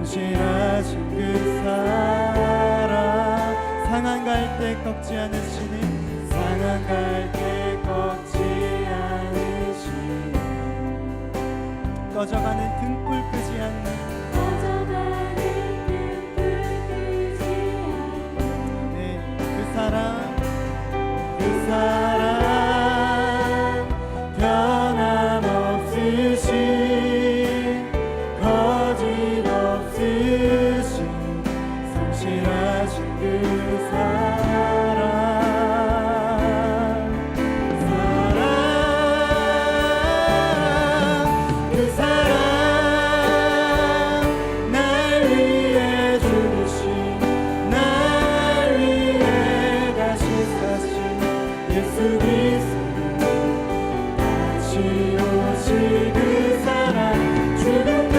성실하신 그 사랑 상한 갈 때 꺾지 않으시니 상한 갈 때 꺾지 않으시니 꺼져가는 등불 끄지 않는 네, 그 사랑 변함없으신 거짓 없으신 성실하신 그 사랑 그 사랑 날 위해 죽으신 날 위해 다시 사신 예수 그리스도 다시 오실 그 사랑 죽음도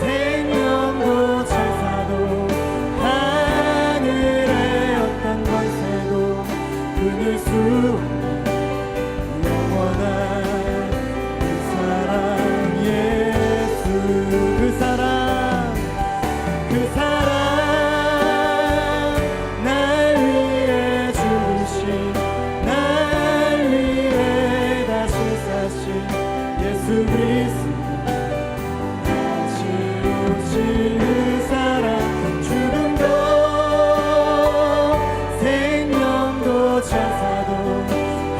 생명도 제사도 하늘의 어떤 권세도 끊을 수 없는 영원한 그 사랑 예수 그 사랑 그 사랑 날 위해 죽으신 날 위해 다시 사신 예수 그리스도 다시 오실 그 사랑 죽음도 생명도 제사도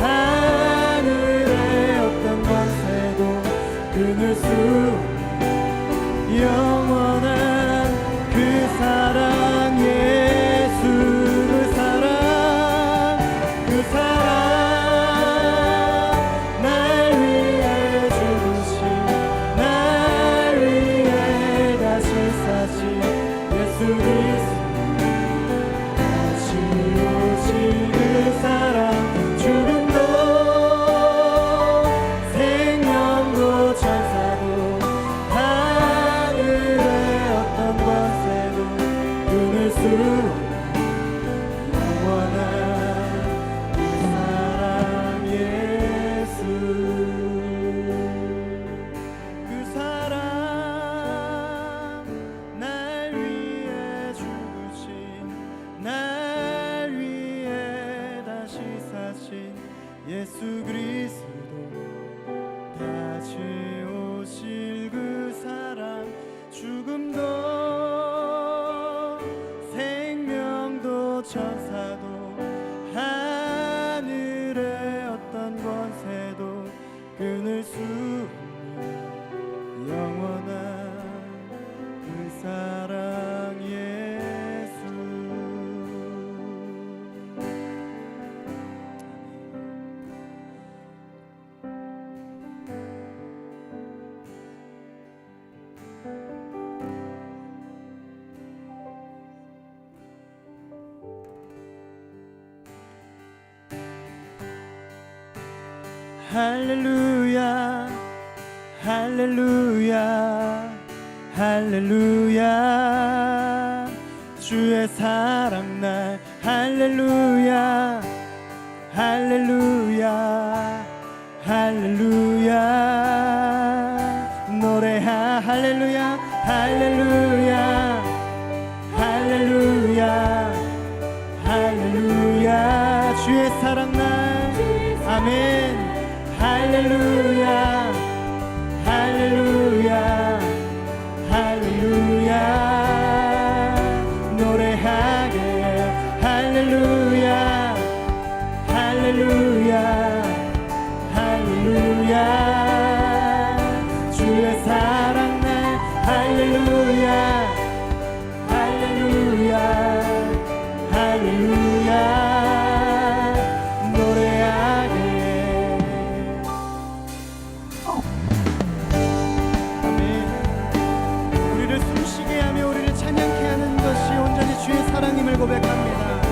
하늘의 어떤 권세도 끊을 수 없는 영원한 그 사랑 예수 그 사랑 그 사랑 날 위해 죽으신 날 위해 다시 사신 예수 그리스도 다시 오실 그 사랑 죽음도 생명도 천사도 하늘의 어떤 권세도 끊을 수 없는 영원한 그 사랑 예수 그 사랑 날 위해 죽으신 날 위해 다시 사신 예수 그리스도 다시 오실 그 사랑 죽음도 생명도 천사도 하늘의 어떤 권세도 끊을 수 없는 영원한 그 사랑 예수 할렐루야 할렐루야 할렐루야 주의 사랑 날 할렐루야 할렐루야 할렐루야 노래하 할렐루야 할렐루야 할렐루야 할렐루야 주의 사랑 날 아멘 할렐루야 할렐루야 할렐루야 노래하게 할렐루야 할렐루야 할렐루야 주의 사랑 날 할렐루야 할렐루야 할렐루야 사랑임을 고백합니다.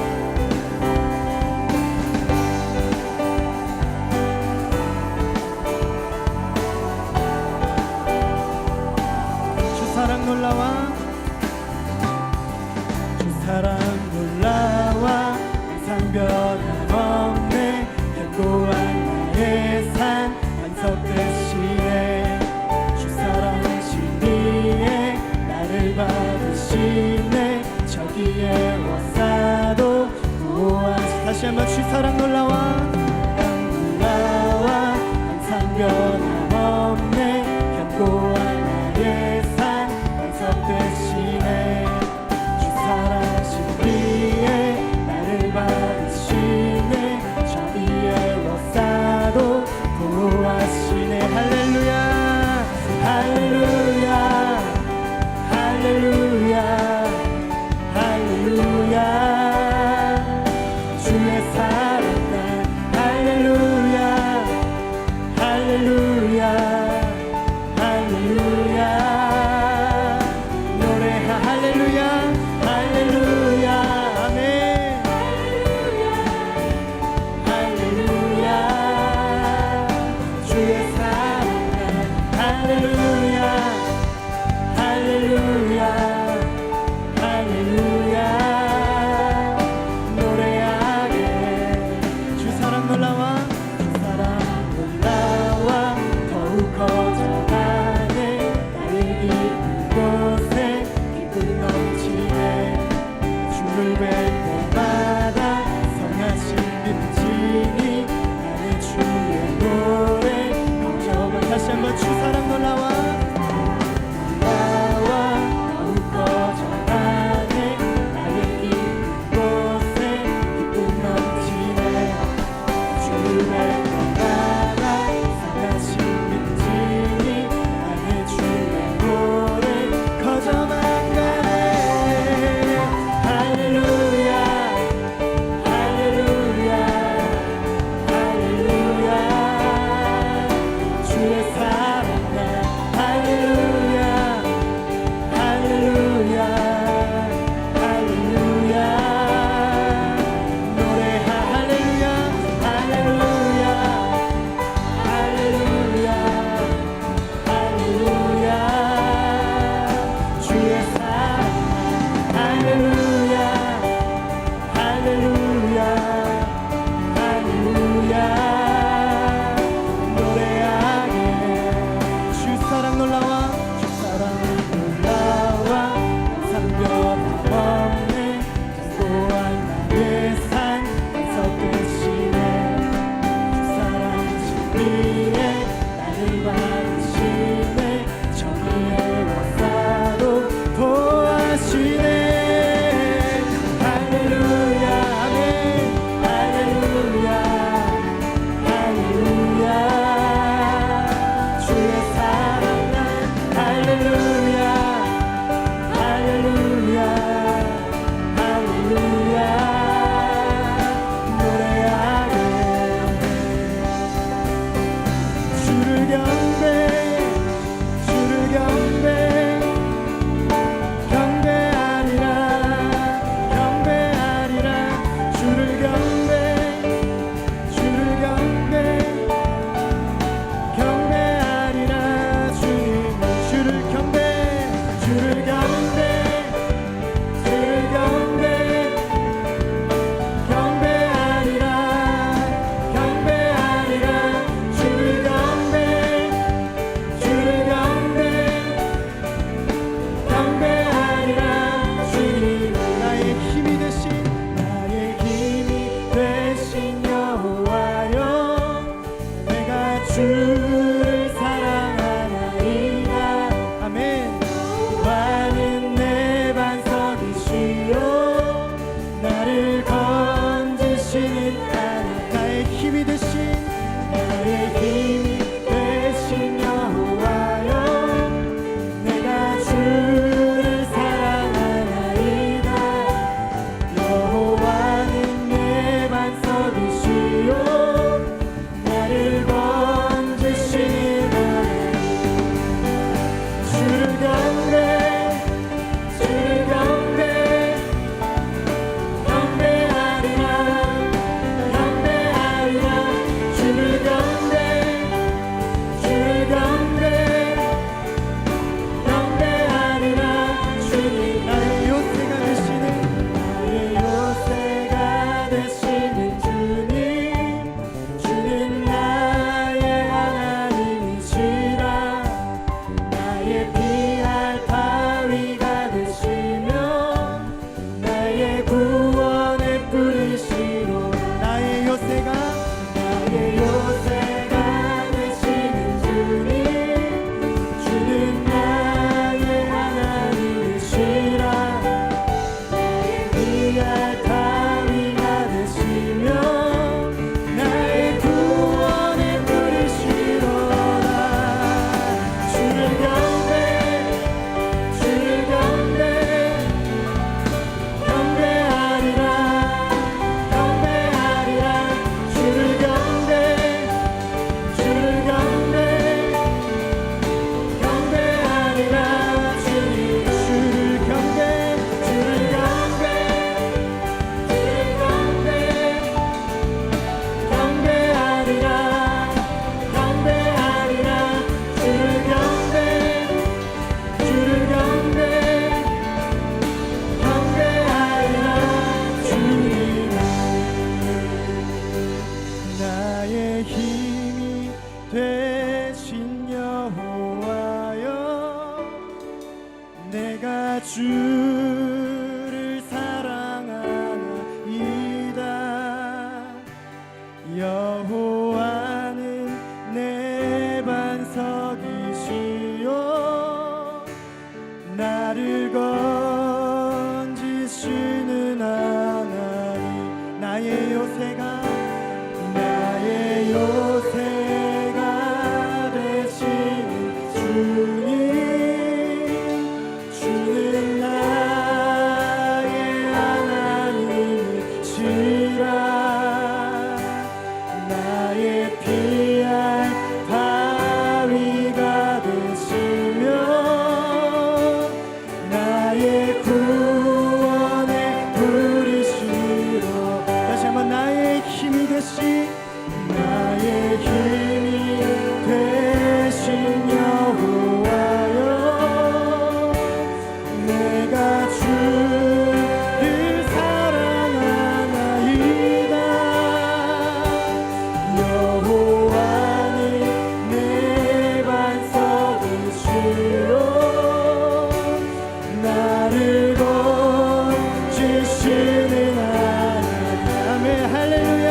주 사랑 놀라와 주 사랑 놀라와 항상 변함없네 견고한 나의 산 반석 대신에 주 사랑 신이 받으시네 저기에 와사도 보아시 다시 한번 주 사랑 놀라와 항상 변함없네 견고한 나의 삶 완성되시네 주 사랑하신 위에 나를 받으시네 저 위에 와사도 보아시네 할렐루야 할렐루야 할렐루야 할렐루야 주의 사랑 날 할렐루야 할렐루야 할렐루야 노래하 할렐루야 할렐루야 아멘 할렐루야 주의 사랑 날 할렐루야 할렐루야 할렐루야 노래하게 주 사랑 놀라와 주 사랑 놀라와 더욱 커져가네 나의 깊은 곳에 기쁨 넘치네 주를 뵐 때마다 성하신 기쁨이니 나의 주의 노래 걱정을 다시 한번 주 사랑 놀라와 주를 사랑하나이다. 여호와는 내 반석이시요 나를 건지시는 하나님. 나의 요새가 되시는 주님, 주는 나의 하나님이시라. 나의 피할 바위가 되시며 나의 구원의 불이시로. 다시 한번 나의 힘이 되시, 나의 힘이 되신 여호와여, 내가 주를 사랑하나이다. 여호와는 내 반석이시로 나를 건지시는 하나님. 아멘. 할렐루야.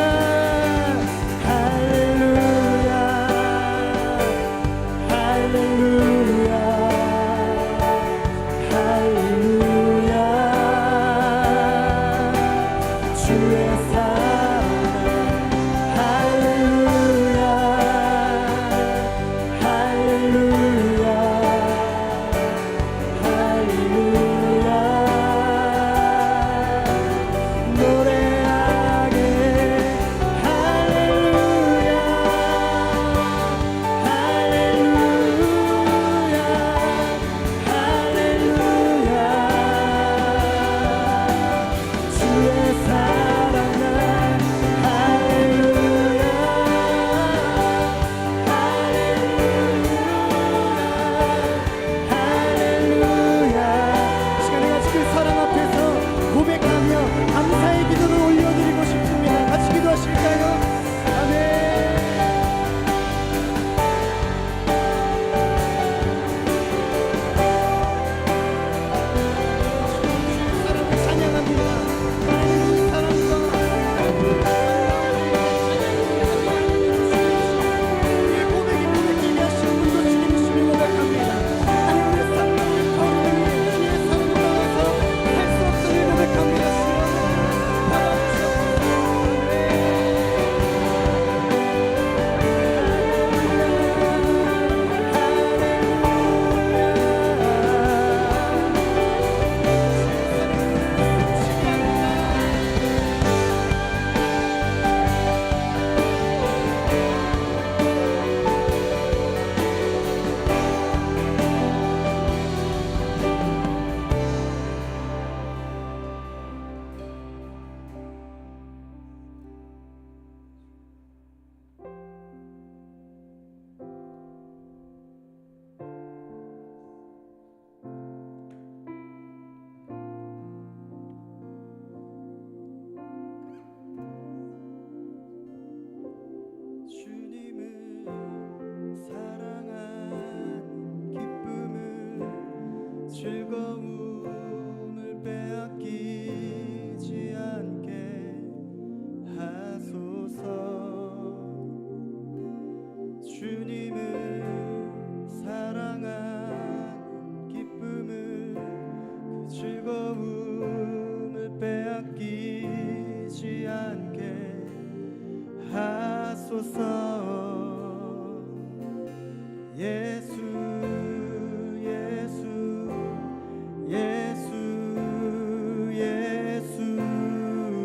즐거움을 빼앗기지 않게 하소서. 주님을 사랑하는 기쁨을, 그 즐거움을 빼앗기지 않게 하소서. 예수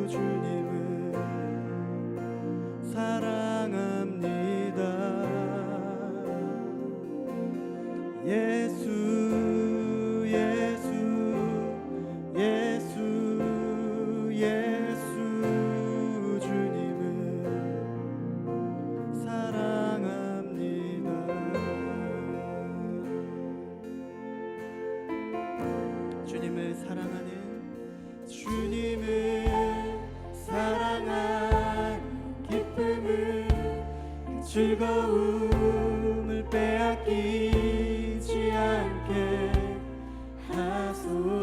주님을 사랑합니다. 예수 주님을 사랑합니다. 주님을 사랑하는 기쁨을, 즐거움을 빼앗기지 않게 하소서.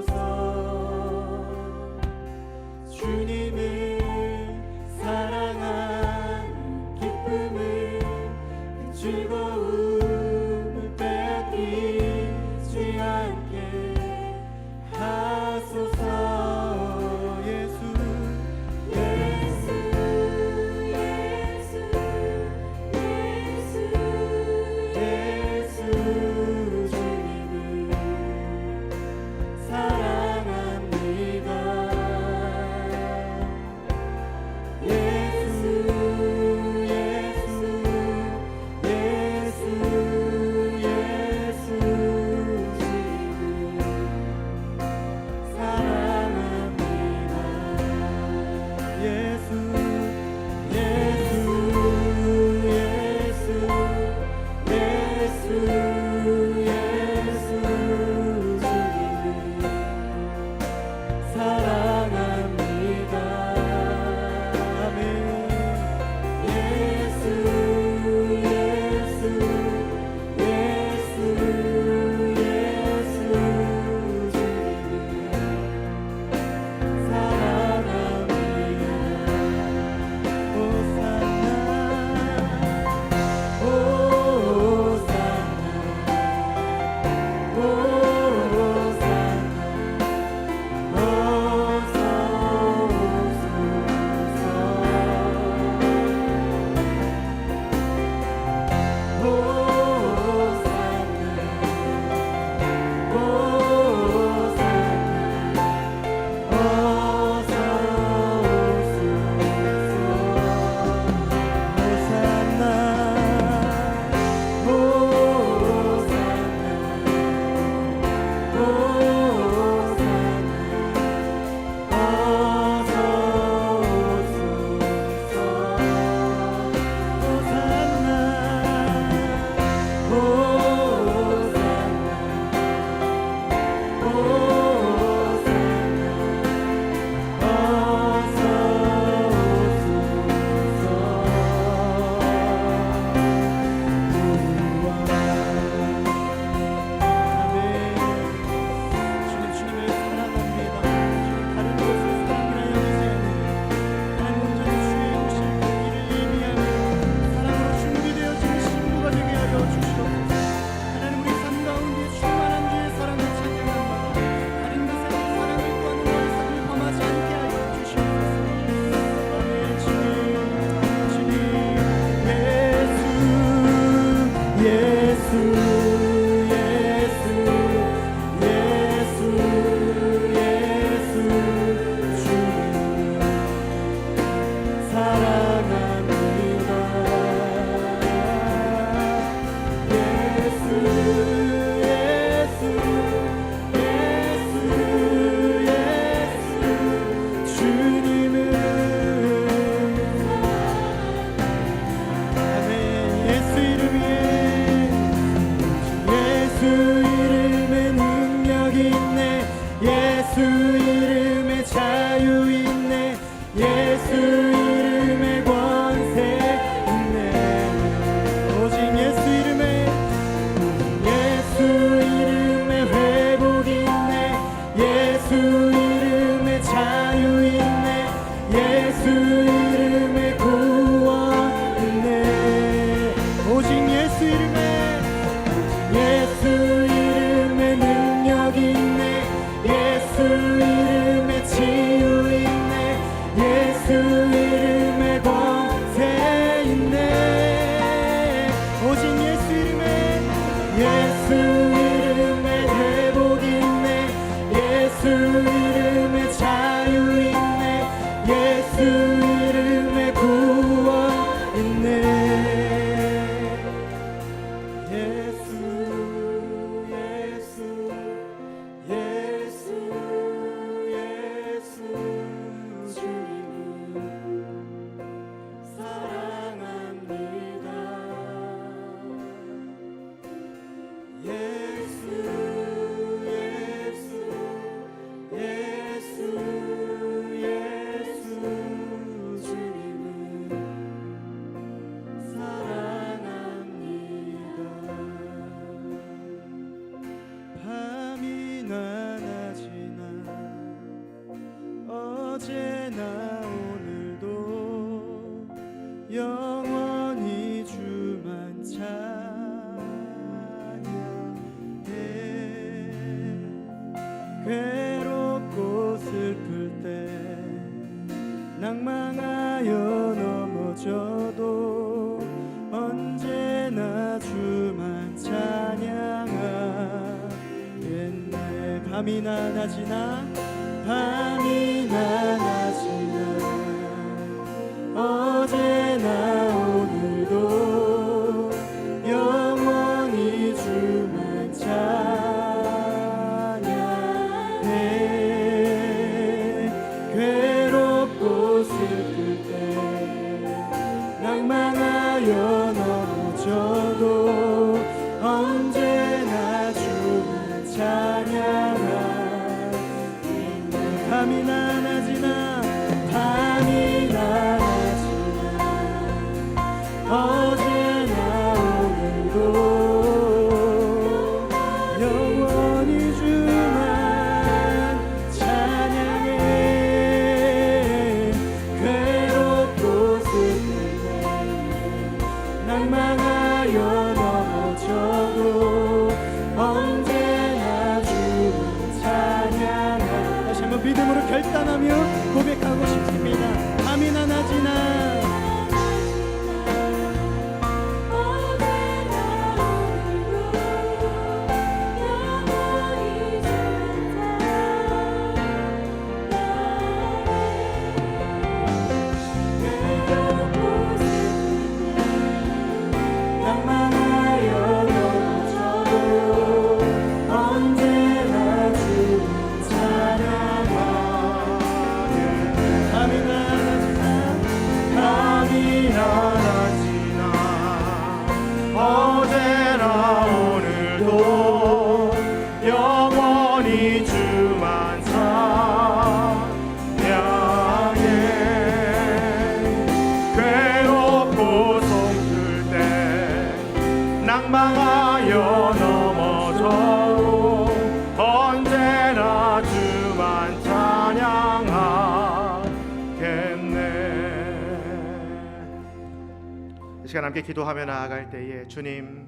능력 있네. 예수 이름에 치유 있네. 예수 이름에 권세 있네. 오직 예수 이름에, 예수 이름에 회복 있네. 예수 이름에 자유 있네. 예수 이름에 구원 있네. 어제나 오늘도 영원히 주만 찬양해. 괴롭고 슬플 때 낭망하여 넘어져도 언제나 주만 찬양하겠네. 밤이나 낮이나 밤이나 낮이나 어제나 오늘도 영원히 주만 찬양해. 괴롭고 슬플 때 낭망하여 넘어져도 언제나 주만 찬양하네. 밤이나 낮이나 밤이나 낮이나 어제나 오늘도 영원히 주만 찬양해. 괴롭고 슬플 때 낭망하여 넘어져도 언제나 주만 찬양해. 다시 한번 믿음으로 결단하며 고백하고 싶습니다. 밤이나 낮이나 낭망하여 넘어져도 언제나 주만 찬양하겠네. 이 시간 함께 기도하며 나아갈 때에 주님,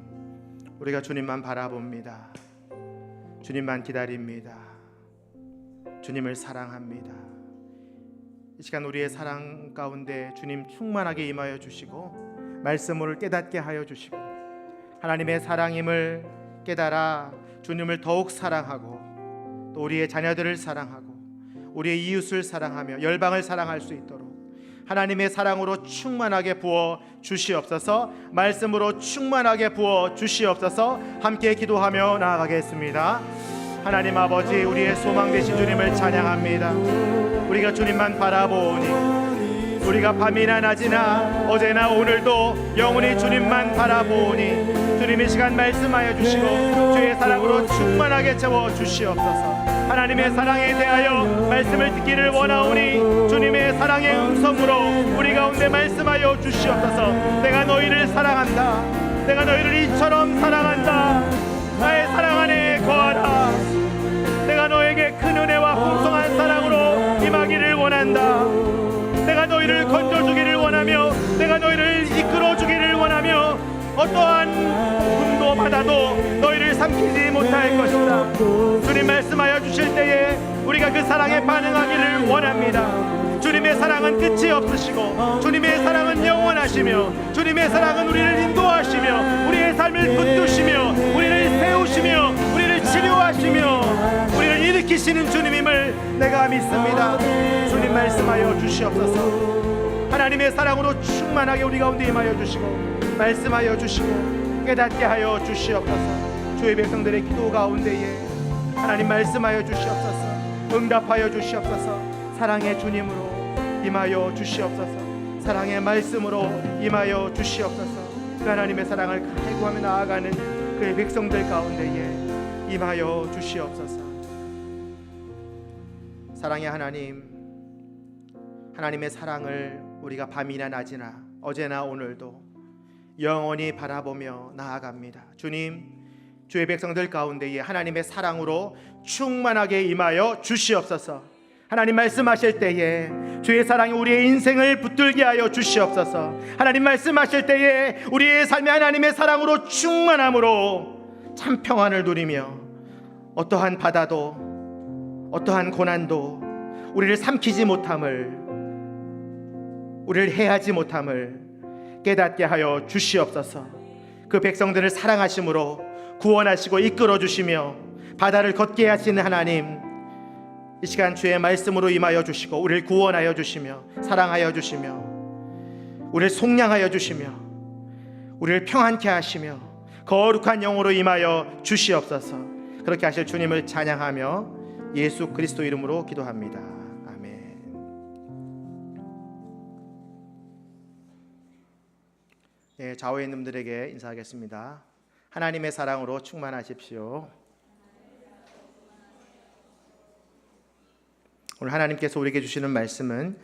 우리가 주님만 바라봅니다. 주님만 기다립니다. 주님을 사랑합니다. 이 시간 우리의 사랑 가운데 주님 충만하게 임하여 주시고 말씀을 깨닫게 하여 주시고 하나님의 사랑임을 깨달아 주님을 더욱 사랑하고 또 우리의 자녀들을 사랑하고 우리의 이웃을 사랑하며 열방을 사랑할 수 있도록 하나님의 사랑으로 충만하게 부어 주시옵소서. 말씀으로 충만하게 부어 주시옵소서. 함께 기도하며 나아가겠습니다. 하나님 아버지, 우리의 소망 되신 주님을 찬양합니다. 우리가 주님만 바라보니 우리가 밤이나 낮이나 어제나 오늘도 영원히 주님만 바라보니 주님 이 시간 말씀하여 주시고 주의 사랑으로 충만하게 채워 주시옵소서. 하나님의 사랑에 대하여 말씀을 듣기를 원하오니 주님의 사랑의 음성으로 우리 가운데 말씀하여 주시옵소서. 내가 너희를 사랑한다. 내가 너희를 이처럼 사랑한다. 나의 사랑 안에 거하라. 내가 너에게 큰 은혜와 풍성한 사랑으로 임하기를 원한다. 내가 너희를 건져주기를 원하며 내가 너희를 이끌어주기를 원하며 어떠한 금도 바다도 너희를 삼키지 못할 일어날 것이다. 주님 말씀하여 주실 때에 우리가 그 사랑에 반응하기를 원합니다. 주님의 사랑은 끝이 없으시고 주님의 사랑은 영원하시며 주님의 사랑은 우리를 인도하시며 우리의 삶을 붙드시며 우리를 세우시며 우리를 치료하시며 우리를 일으키시는 주님임을 내가 믿습니다. 주님 말씀하여 주시옵소서. 하나님의 사랑으로 충만하게 우리 가운데 임하여 주시고 말씀하여 주시고 깨닫게 하여 주시옵소서. 주의 백성들의 기도 가운데에 하나님 말씀하여 주시옵소서. 응답하여 주시옵소서. 사랑의 주님으로 임하여 주시옵소서. 사랑의 말씀으로 임하여 주시옵소서. 그 하나님의 사랑을 갈구하며 나아가는 그의 백성들 가운데에 임하여 주시옵소서. 사랑의 하나님, 하나님의 사랑을 우리가 밤이나 낮이나 어제나 오늘도 영원히 바라보며 나아갑니다. 주님, 주의 백성들 가운데에 하나님의 사랑으로 충만하게 임하여 주시옵소서. 하나님 말씀하실 때에 주의 사랑이 우리의 인생을 붙들게 하여 주시옵소서. 하나님 말씀하실 때에 우리의 삶이 하나님의 사랑으로 충만함으로 참 평안을 누리며 어떠한 바다도 어떠한 고난도 우리를 삼키지 못함을, 우리를 해하지 못함을 깨닫게 하여 주시옵소서. 그 백성들을 사랑하심으로 구원하시고 이끌어 주시며 바다를 걷게 하시는 하나님, 이 시간 주의 말씀으로 임하여 주시고 우리를 구원하여 주시며 사랑하여 주시며 우리를 속량하여 주시며 우리를 평안케 하시며 거룩한 영으로 임하여 주시옵소서. 그렇게 하실 주님을 찬양하며 예수 그리스도 이름으로 기도합니다. 아멘. 네, 좌우에 있는 분들에게 인사하겠습니다. 하나님의 사랑으로 충만하십시오. 오늘 하나님께서 우리에게 주시는 말씀은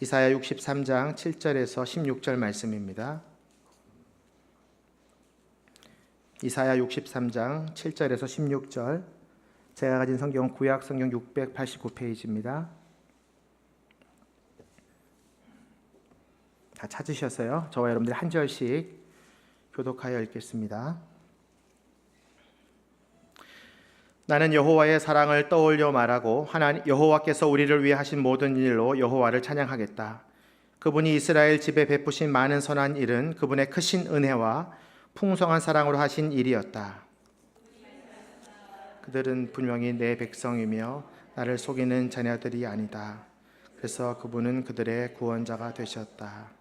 이사야 63장 7절에서 16절 말씀입니다. 이사야 63장 7절에서 16절, 제가 가진 성경은 구약 성경 689페이지입니다. 다 찾으셨어요? 저와 여러분들 한 절씩 교독하여 읽겠습니다. 나는 여호와의 사랑을 떠올려 말하고 하나님 여호와께서 우리를 위해 하신 모든 일로 여호와를 찬양하겠다. 그분이 이스라엘 집에 베푸신 많은 선한 일은 그분의 크신 은혜와 풍성한 사랑으로 하신 일이었다. 그들은 분명히 내 백성이며 나를 속이는 자녀들이 아니다. 그래서 그분은 그들의 구원자가 되셨다.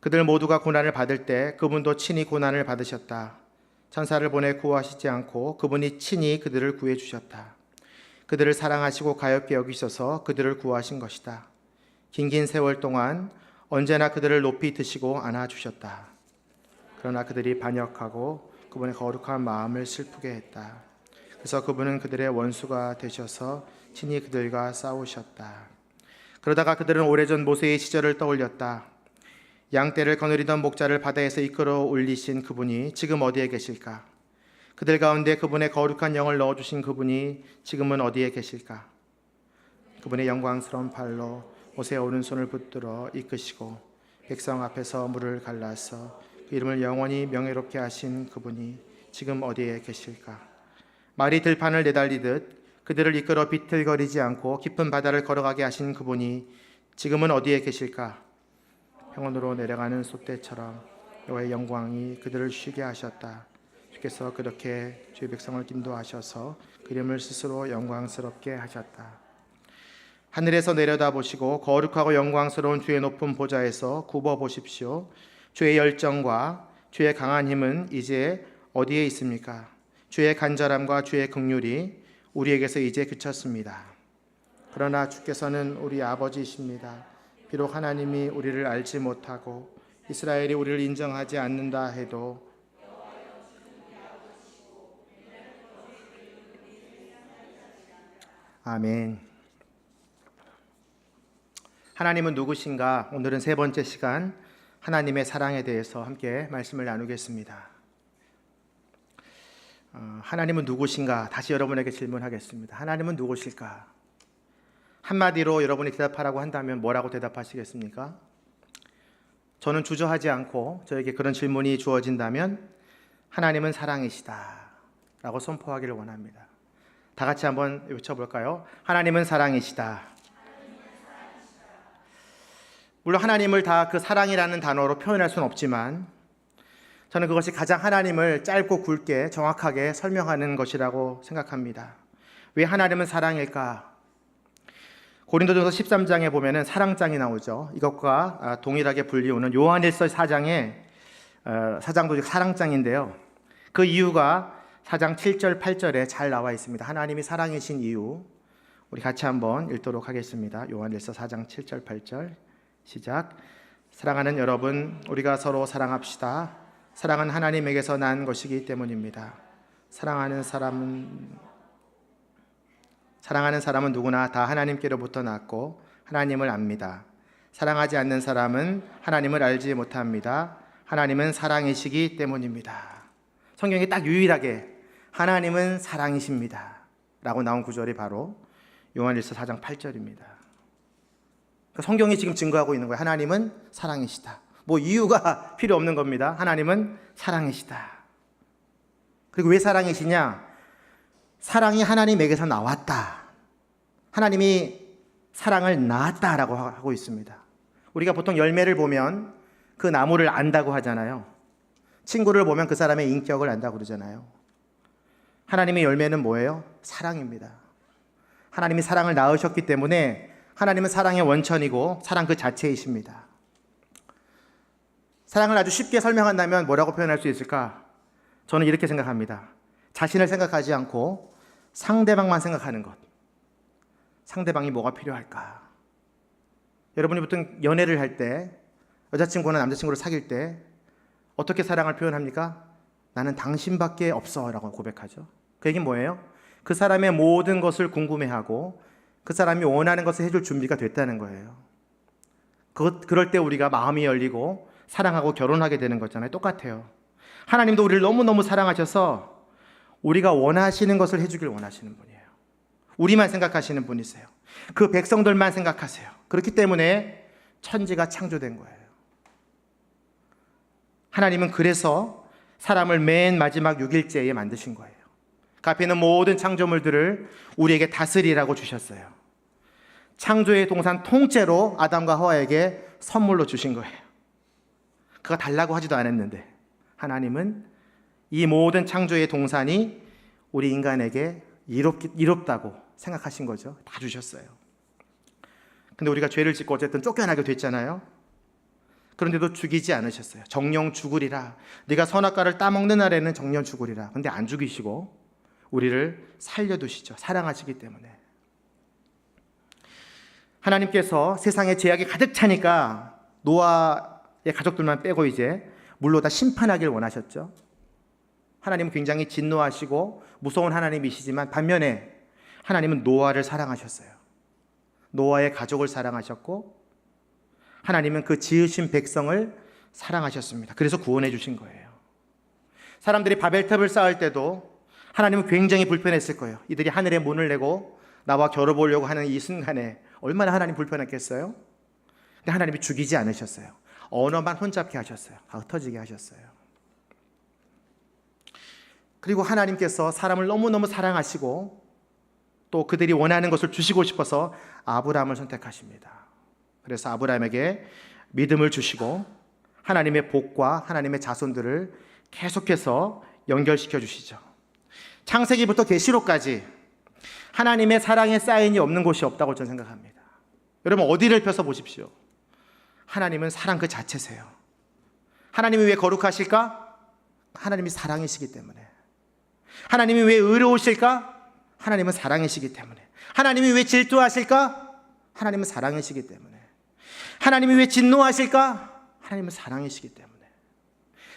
그들 모두가 고난을 받을 때 그분도 친히 고난을 받으셨다. 천사를 보내 구하시지 않고 그분이 친히 그들을 구해 주셨다. 그들을 사랑하시고 가엾게 여기셔서 그들을 구하신 것이다. 긴 세월 동안 언제나 그들을 높이 드시고 안아주셨다. 그러나 그들이 반역하고 그분의 거룩한 마음을 슬프게 했다. 그래서 그분은 그들의 원수가 되셔서 친히 그들과 싸우셨다. 그러다가 그들은 오래전 모세의 시절을 떠올렸다. 양떼를 거느리던 목자를 바다에서 이끌어 올리신 그분이 지금 어디에 계실까? 그들 가운데 그분의 거룩한 영을 넣어주신 그분이 지금은 어디에 계실까? 그분의 영광스러운 팔로 모세의 오른손을 붙들어 이끄시고 백성 앞에서 물을 갈라서 그 이름을 영원히 명예롭게 하신 그분이 지금 어디에 계실까? 말이 들판을 내달리듯 그들을 이끌어 비틀거리지 않고 깊은 바다를 걸어가게 하신 그분이 지금은 어디에 계실까? 평원으로 내려가는 솥대처럼 여호와의 영광이 그들을 쉬게 하셨다. 주께서 그렇게 주의 백성을 인도하셔서 그 이름을 스스로 영광스럽게 하셨다. 하늘에서 내려다보시고 거룩하고 영광스러운 주의 높은 보좌에서 굽어보십시오. 주의 열정과 주의 강한 힘은 이제 어디에 있습니까? 주의 간절함과 주의 긍휼이 우리에게서 이제 그쳤습니다. 그러나 주께서는 우리 아버지이십니다. 비록 하나님이 우리를 알지 못하고 이스라엘이 우리를 인정하지 않는다 해도 아멘. 하나님은 누구신가? 오늘은 세 번째 시간 하나님의 사랑에 대해서 함께 말씀을 나누겠습니다. 하나님은 누구신가? 다시 여러분에게 질문하겠습니다. 하나님은 누구실까? 한마디로 여러분이 대답하라고 한다면 뭐라고 대답하시겠습니까? 저는 주저하지 않고 저에게 그런 질문이 주어진다면 하나님은 사랑이시다 라고 선포하기를 원합니다. 다 같이 한번 외쳐볼까요? 하나님은 사랑이시다. 물론 하나님을 다 그 사랑이라는 단어로 표현할 수는 없지만 저는 그것이 가장 하나님을 짧고 굵게 정확하게 설명하는 것이라고 생각합니다. 왜 하나님은 사랑일까? 고린도전서 13장에 보면은 사랑장이 나오죠. 이것과 동일하게 불리우는 요한일서 4장에 4장도 사랑장인데요. 그 이유가 4장 7절 8절에 잘 나와 있습니다. 하나님이 사랑이신 이유 우리 같이 한번 읽도록 하겠습니다. 요한일서 4장 7절 8절 시작. 사랑하는 여러분, 우리가 서로 사랑합시다. 사랑은 하나님에게서 난 것이기 때문입니다. 사랑하는 사람은 누구나 다 하나님께로부터 났고 하나님을 압니다. 사랑하지 않는 사람은 하나님을 알지 못합니다. 하나님은 사랑이시기 때문입니다. 성경에 딱 유일하게 하나님은 사랑이십니다 라고 나온 구절이 바로 요한일서 4장 8절입니다. 성경이 지금 증거하고 있는 거예요. 하나님은 사랑이시다. 뭐 이유가 필요 없는 겁니다. 하나님은 사랑이시다. 그리고 왜 사랑이시냐? 사랑이 하나님에게서 나왔다. 하나님이 사랑을 낳았다라고 하고 있습니다. 우리가 보통 열매를 보면 그 나무를 안다고 하잖아요. 친구를 보면 그 사람의 인격을 안다고 그러잖아요. 하나님의 열매는 뭐예요? 사랑입니다. 하나님이 사랑을 낳으셨기 때문에 하나님은 사랑의 원천이고 사랑 그 자체이십니다. 사랑을 아주 쉽게 설명한다면 뭐라고 표현할 수 있을까? 저는 이렇게 생각합니다. 자신을 생각하지 않고 상대방만 생각하는 것. 상대방이 뭐가 필요할까? 여러분이 보통 연애를 할 때, 여자친구나 남자친구를 사귈 때 어떻게 사랑을 표현합니까? 나는 당신밖에 없어 라고 고백하죠. 그 얘기는 뭐예요? 그 사람의 모든 것을 궁금해하고 그 사람이 원하는 것을 해줄 준비가 됐다는 거예요. 그럴 때 우리가 마음이 열리고 사랑하고 결혼하게 되는 거잖아요. 똑같아요. 하나님도 우리를 너무너무 사랑하셔서 우리가 원하시는 것을 해주길 원하시는 분이에요. 우리만 생각하시는 분이세요. 그 백성들만 생각하세요. 그렇기 때문에 천지가 창조된 거예요. 하나님은 그래서 사람을 맨 마지막 6일째에 만드신 거예요. 그 앞에 있는 모든 창조물들을 우리에게 다스리라고 주셨어요. 창조의 동산 통째로 아담과 하와에게 선물로 주신 거예요. 그가 달라고 하지도 않았는데 하나님은 이 모든 창조의 동산이 우리 인간에게 이롭다고 생각하신 거죠. 다 주셨어요. 근데 우리가 죄를 짓고 어쨌든 쫓겨나게 됐잖아요. 그런데도 죽이지 않으셨어요. 정령 죽으리라. 네가 선악과를 따먹는 날에는 정령 죽으리라. 근데 안 죽이시고 우리를 살려두시죠. 사랑하시기 때문에. 하나님께서 세상에 죄악이 가득 차니까 노아의 가족들만 빼고 이제 물로 다 심판하길 원하셨죠. 하나님은 굉장히 진노하시고 무서운 하나님이시지만 반면에 하나님은 노아를 사랑하셨어요. 노아의 가족을 사랑하셨고 하나님은 그 지으신 백성을 사랑하셨습니다. 그래서 구원해 주신 거예요. 사람들이 바벨탑을 쌓을 때도 하나님은 굉장히 불편했을 거예요. 이들이 하늘에 문을 내고 나와 겨뤄보려고 하는 이 순간에 얼마나 하나님 불편했겠어요? 근데 하나님이 죽이지 않으셨어요. 언어만 혼잡게 하셨어요. 흩어지게 하셨어요. 그리고 하나님께서 사람을 너무너무 사랑하시고 또 그들이 원하는 것을 주시고 싶어서 아브라함을 선택하십니다. 그래서 아브라함에게 믿음을 주시고 하나님의 복과 하나님의 자손들을 계속해서 연결시켜 주시죠. 창세기부터 계시록까지 하나님의 사랑의 사인이 없는 곳이 없다고 저는 생각합니다. 여러분 어디를 펴서 보십시오. 하나님은 사랑 그 자체세요. 하나님이 왜 거룩하실까? 하나님이 사랑이시기 때문에. 하나님이 왜 의로우실까? 하나님은 사랑이시기 때문에. 하나님이 왜 질투하실까? 하나님은 사랑이시기 때문에. 하나님이 왜 진노하실까? 하나님은 사랑이시기 때문에.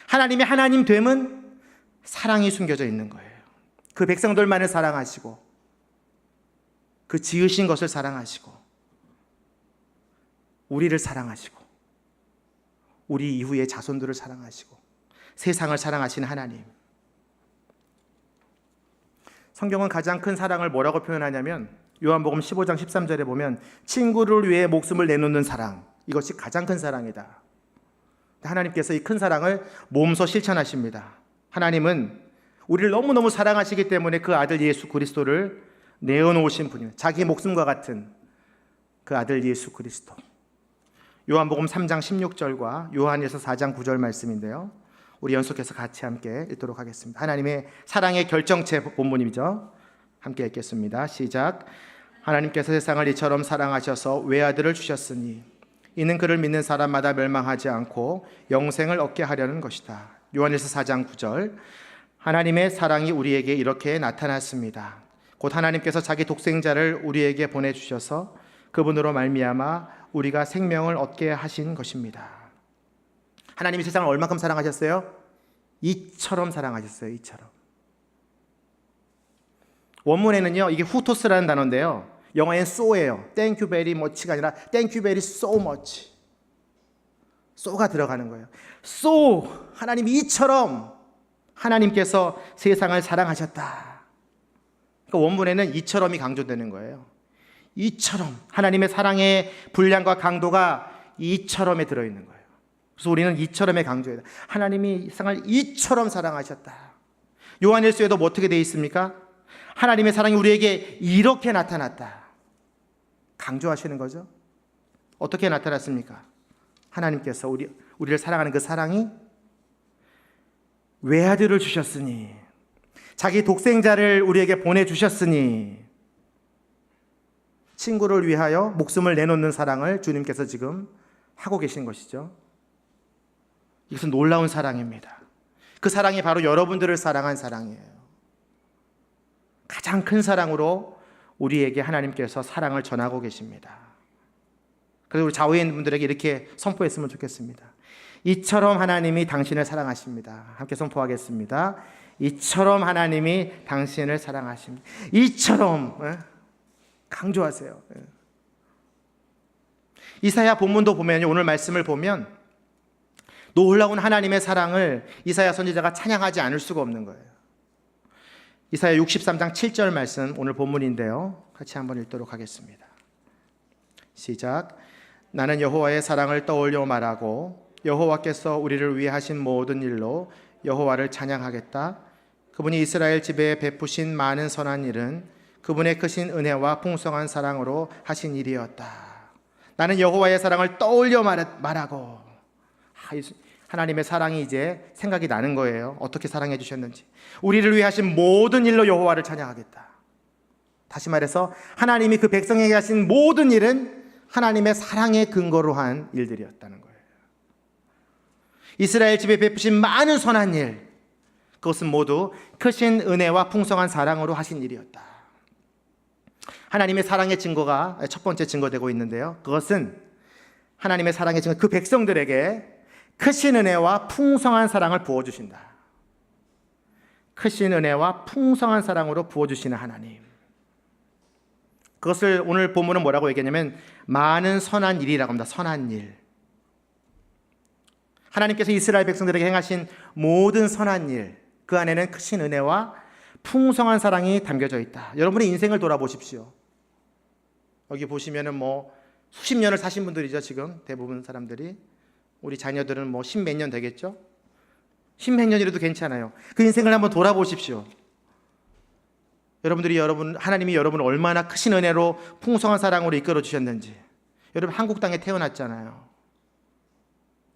하나님의 하나님 됨은 사랑이 숨겨져 있는 거예요. 그 백성들만을 사랑하시고 그 지으신 것을 사랑하시고 우리를 사랑하시고 우리 이후의 자손들을 사랑하시고 세상을 사랑하시는 하나님. 성경은 가장 큰 사랑을 뭐라고 표현하냐면 요한복음 15장 13절에 보면 친구를 위해 목숨을 내놓는 사랑, 이것이 가장 큰 사랑이다. 하나님께서 이 큰 사랑을 몸소 실천하십니다. 하나님은 우리를 너무너무 사랑하시기 때문에 그 아들 예수 그리스도를 내어놓으신 분이에요. 자기 목숨과 같은 그 아들 예수 그리스도. 요한복음 3장 16절과 요한일서 4장 9절 말씀인데요, 우리 연속해서 같이 함께 읽도록 하겠습니다. 하나님의 사랑의 결정체 본문이죠. 함께 읽겠습니다. 시작. 하나님께서 세상을 이처럼 사랑하셔서 외아들을 주셨으니 이는 그를 믿는 사람마다 멸망하지 않고 영생을 얻게 하려는 것이다. 요한일서 4장 9절. 하나님의 사랑이 우리에게 이렇게 나타났습니다. 곧 하나님께서 자기 독생자를 우리에게 보내주셔서 그분으로 말미암아 우리가 생명을 얻게 하신 것입니다. 하나님이 세상을 얼마큼 사랑하셨어요? 이처럼 사랑하셨어요. 이처럼. 원문에는요, 이게 후토스라는 단어인데요, 영어엔 so예요. Thank you very much가 아니라 Thank you very so much. so가 들어가는 거예요. so, 하나님이 이처럼 하나님께서 세상을 사랑하셨다. 그러니까 원문에는 이처럼이 강조되는 거예요. 이처럼. 하나님의 사랑의 분량과 강도가 이처럼에 들어있는 거예요. 그래서 우리는 이처럼에 강조해야 돼. 하나님이 세상을 이처럼 사랑하셨다. 요한일서에도 뭐 어떻게 되어 있습니까? 하나님의 사랑이 우리에게 이렇게 나타났다. 강조하시는 거죠. 어떻게 나타났습니까? 하나님께서 우리를 사랑하는 그 사랑이 외아들을 주셨으니, 자기 독생자를 우리에게 보내주셨으니, 친구를 위하여 목숨을 내놓는 사랑을 주님께서 지금 하고 계신 것이죠. 이것은 놀라운 사랑입니다. 그 사랑이 바로 여러분들을 사랑한 사랑이에요. 가장 큰 사랑으로 우리에게 하나님께서 사랑을 전하고 계십니다. 그래서 우리 좌우에 분들에게 이렇게 선포했으면 좋겠습니다. 이처럼 하나님이 당신을 사랑하십니다. 함께 선포하겠습니다. 이처럼 하나님이 당신을 사랑하십니다. 이처럼. 강조하세요. 이사야 본문도 보면, 오늘 말씀을 보면 놀라운 하나님의 사랑을 이사야 선지자가 찬양하지 않을 수가 없는 거예요. 이사야 63장 7절 말씀, 오늘 본문인데요, 같이 한번 읽도록 하겠습니다. 시작. 나는 여호와의 사랑을 떠올려 말하고 여호와께서 우리를 위해 하신 모든 일로 여호와를 찬양하겠다. 그분이 이스라엘 집에 베푸신 많은 선한 일은 그분의 크신 은혜와 풍성한 사랑으로 하신 일이었다. 나는 여호와의 사랑을 떠올려 말하고. 하나님의 사랑이 이제 생각이 나는 거예요. 어떻게 사랑해 주셨는지. 우리를 위해 하신 모든 일로 여호와를 찬양하겠다. 다시 말해서 하나님이 그 백성에게 하신 모든 일은 하나님의 사랑의 근거로 한 일들이었다는 거예요. 이스라엘 집에 베푸신 많은 선한 일, 그것은 모두 크신 은혜와 풍성한 사랑으로 하신 일이었다. 하나님의 사랑의 증거가 첫 번째 증거되고 있는데요, 그것은 하나님의 사랑의 증거, 그 백성들에게 크신 은혜와 풍성한 사랑을 부어주신다. 크신 은혜와 풍성한 사랑으로 부어주시는 하나님. 그것을 오늘 본문은 뭐라고 얘기하냐면 많은 선한 일이라고 합니다. 선한 일. 하나님께서 이스라엘 백성들에게 행하신 모든 선한 일, 그 안에는 크신 은혜와 풍성한 사랑이 담겨져 있다. 여러분의 인생을 돌아보십시오. 여기 보시면은 뭐 수십 년을 사신 분들이죠. 지금 대부분 사람들이. 우리 자녀들은 뭐 십몇 년 되겠죠. 십몇 년이라도 괜찮아요. 그 인생을 한번 돌아보십시오. 하나님이 여러분을 얼마나 크신 은혜로 풍성한 사랑으로 이끌어 주셨는지. 여러분 한국 땅에 태어났잖아요.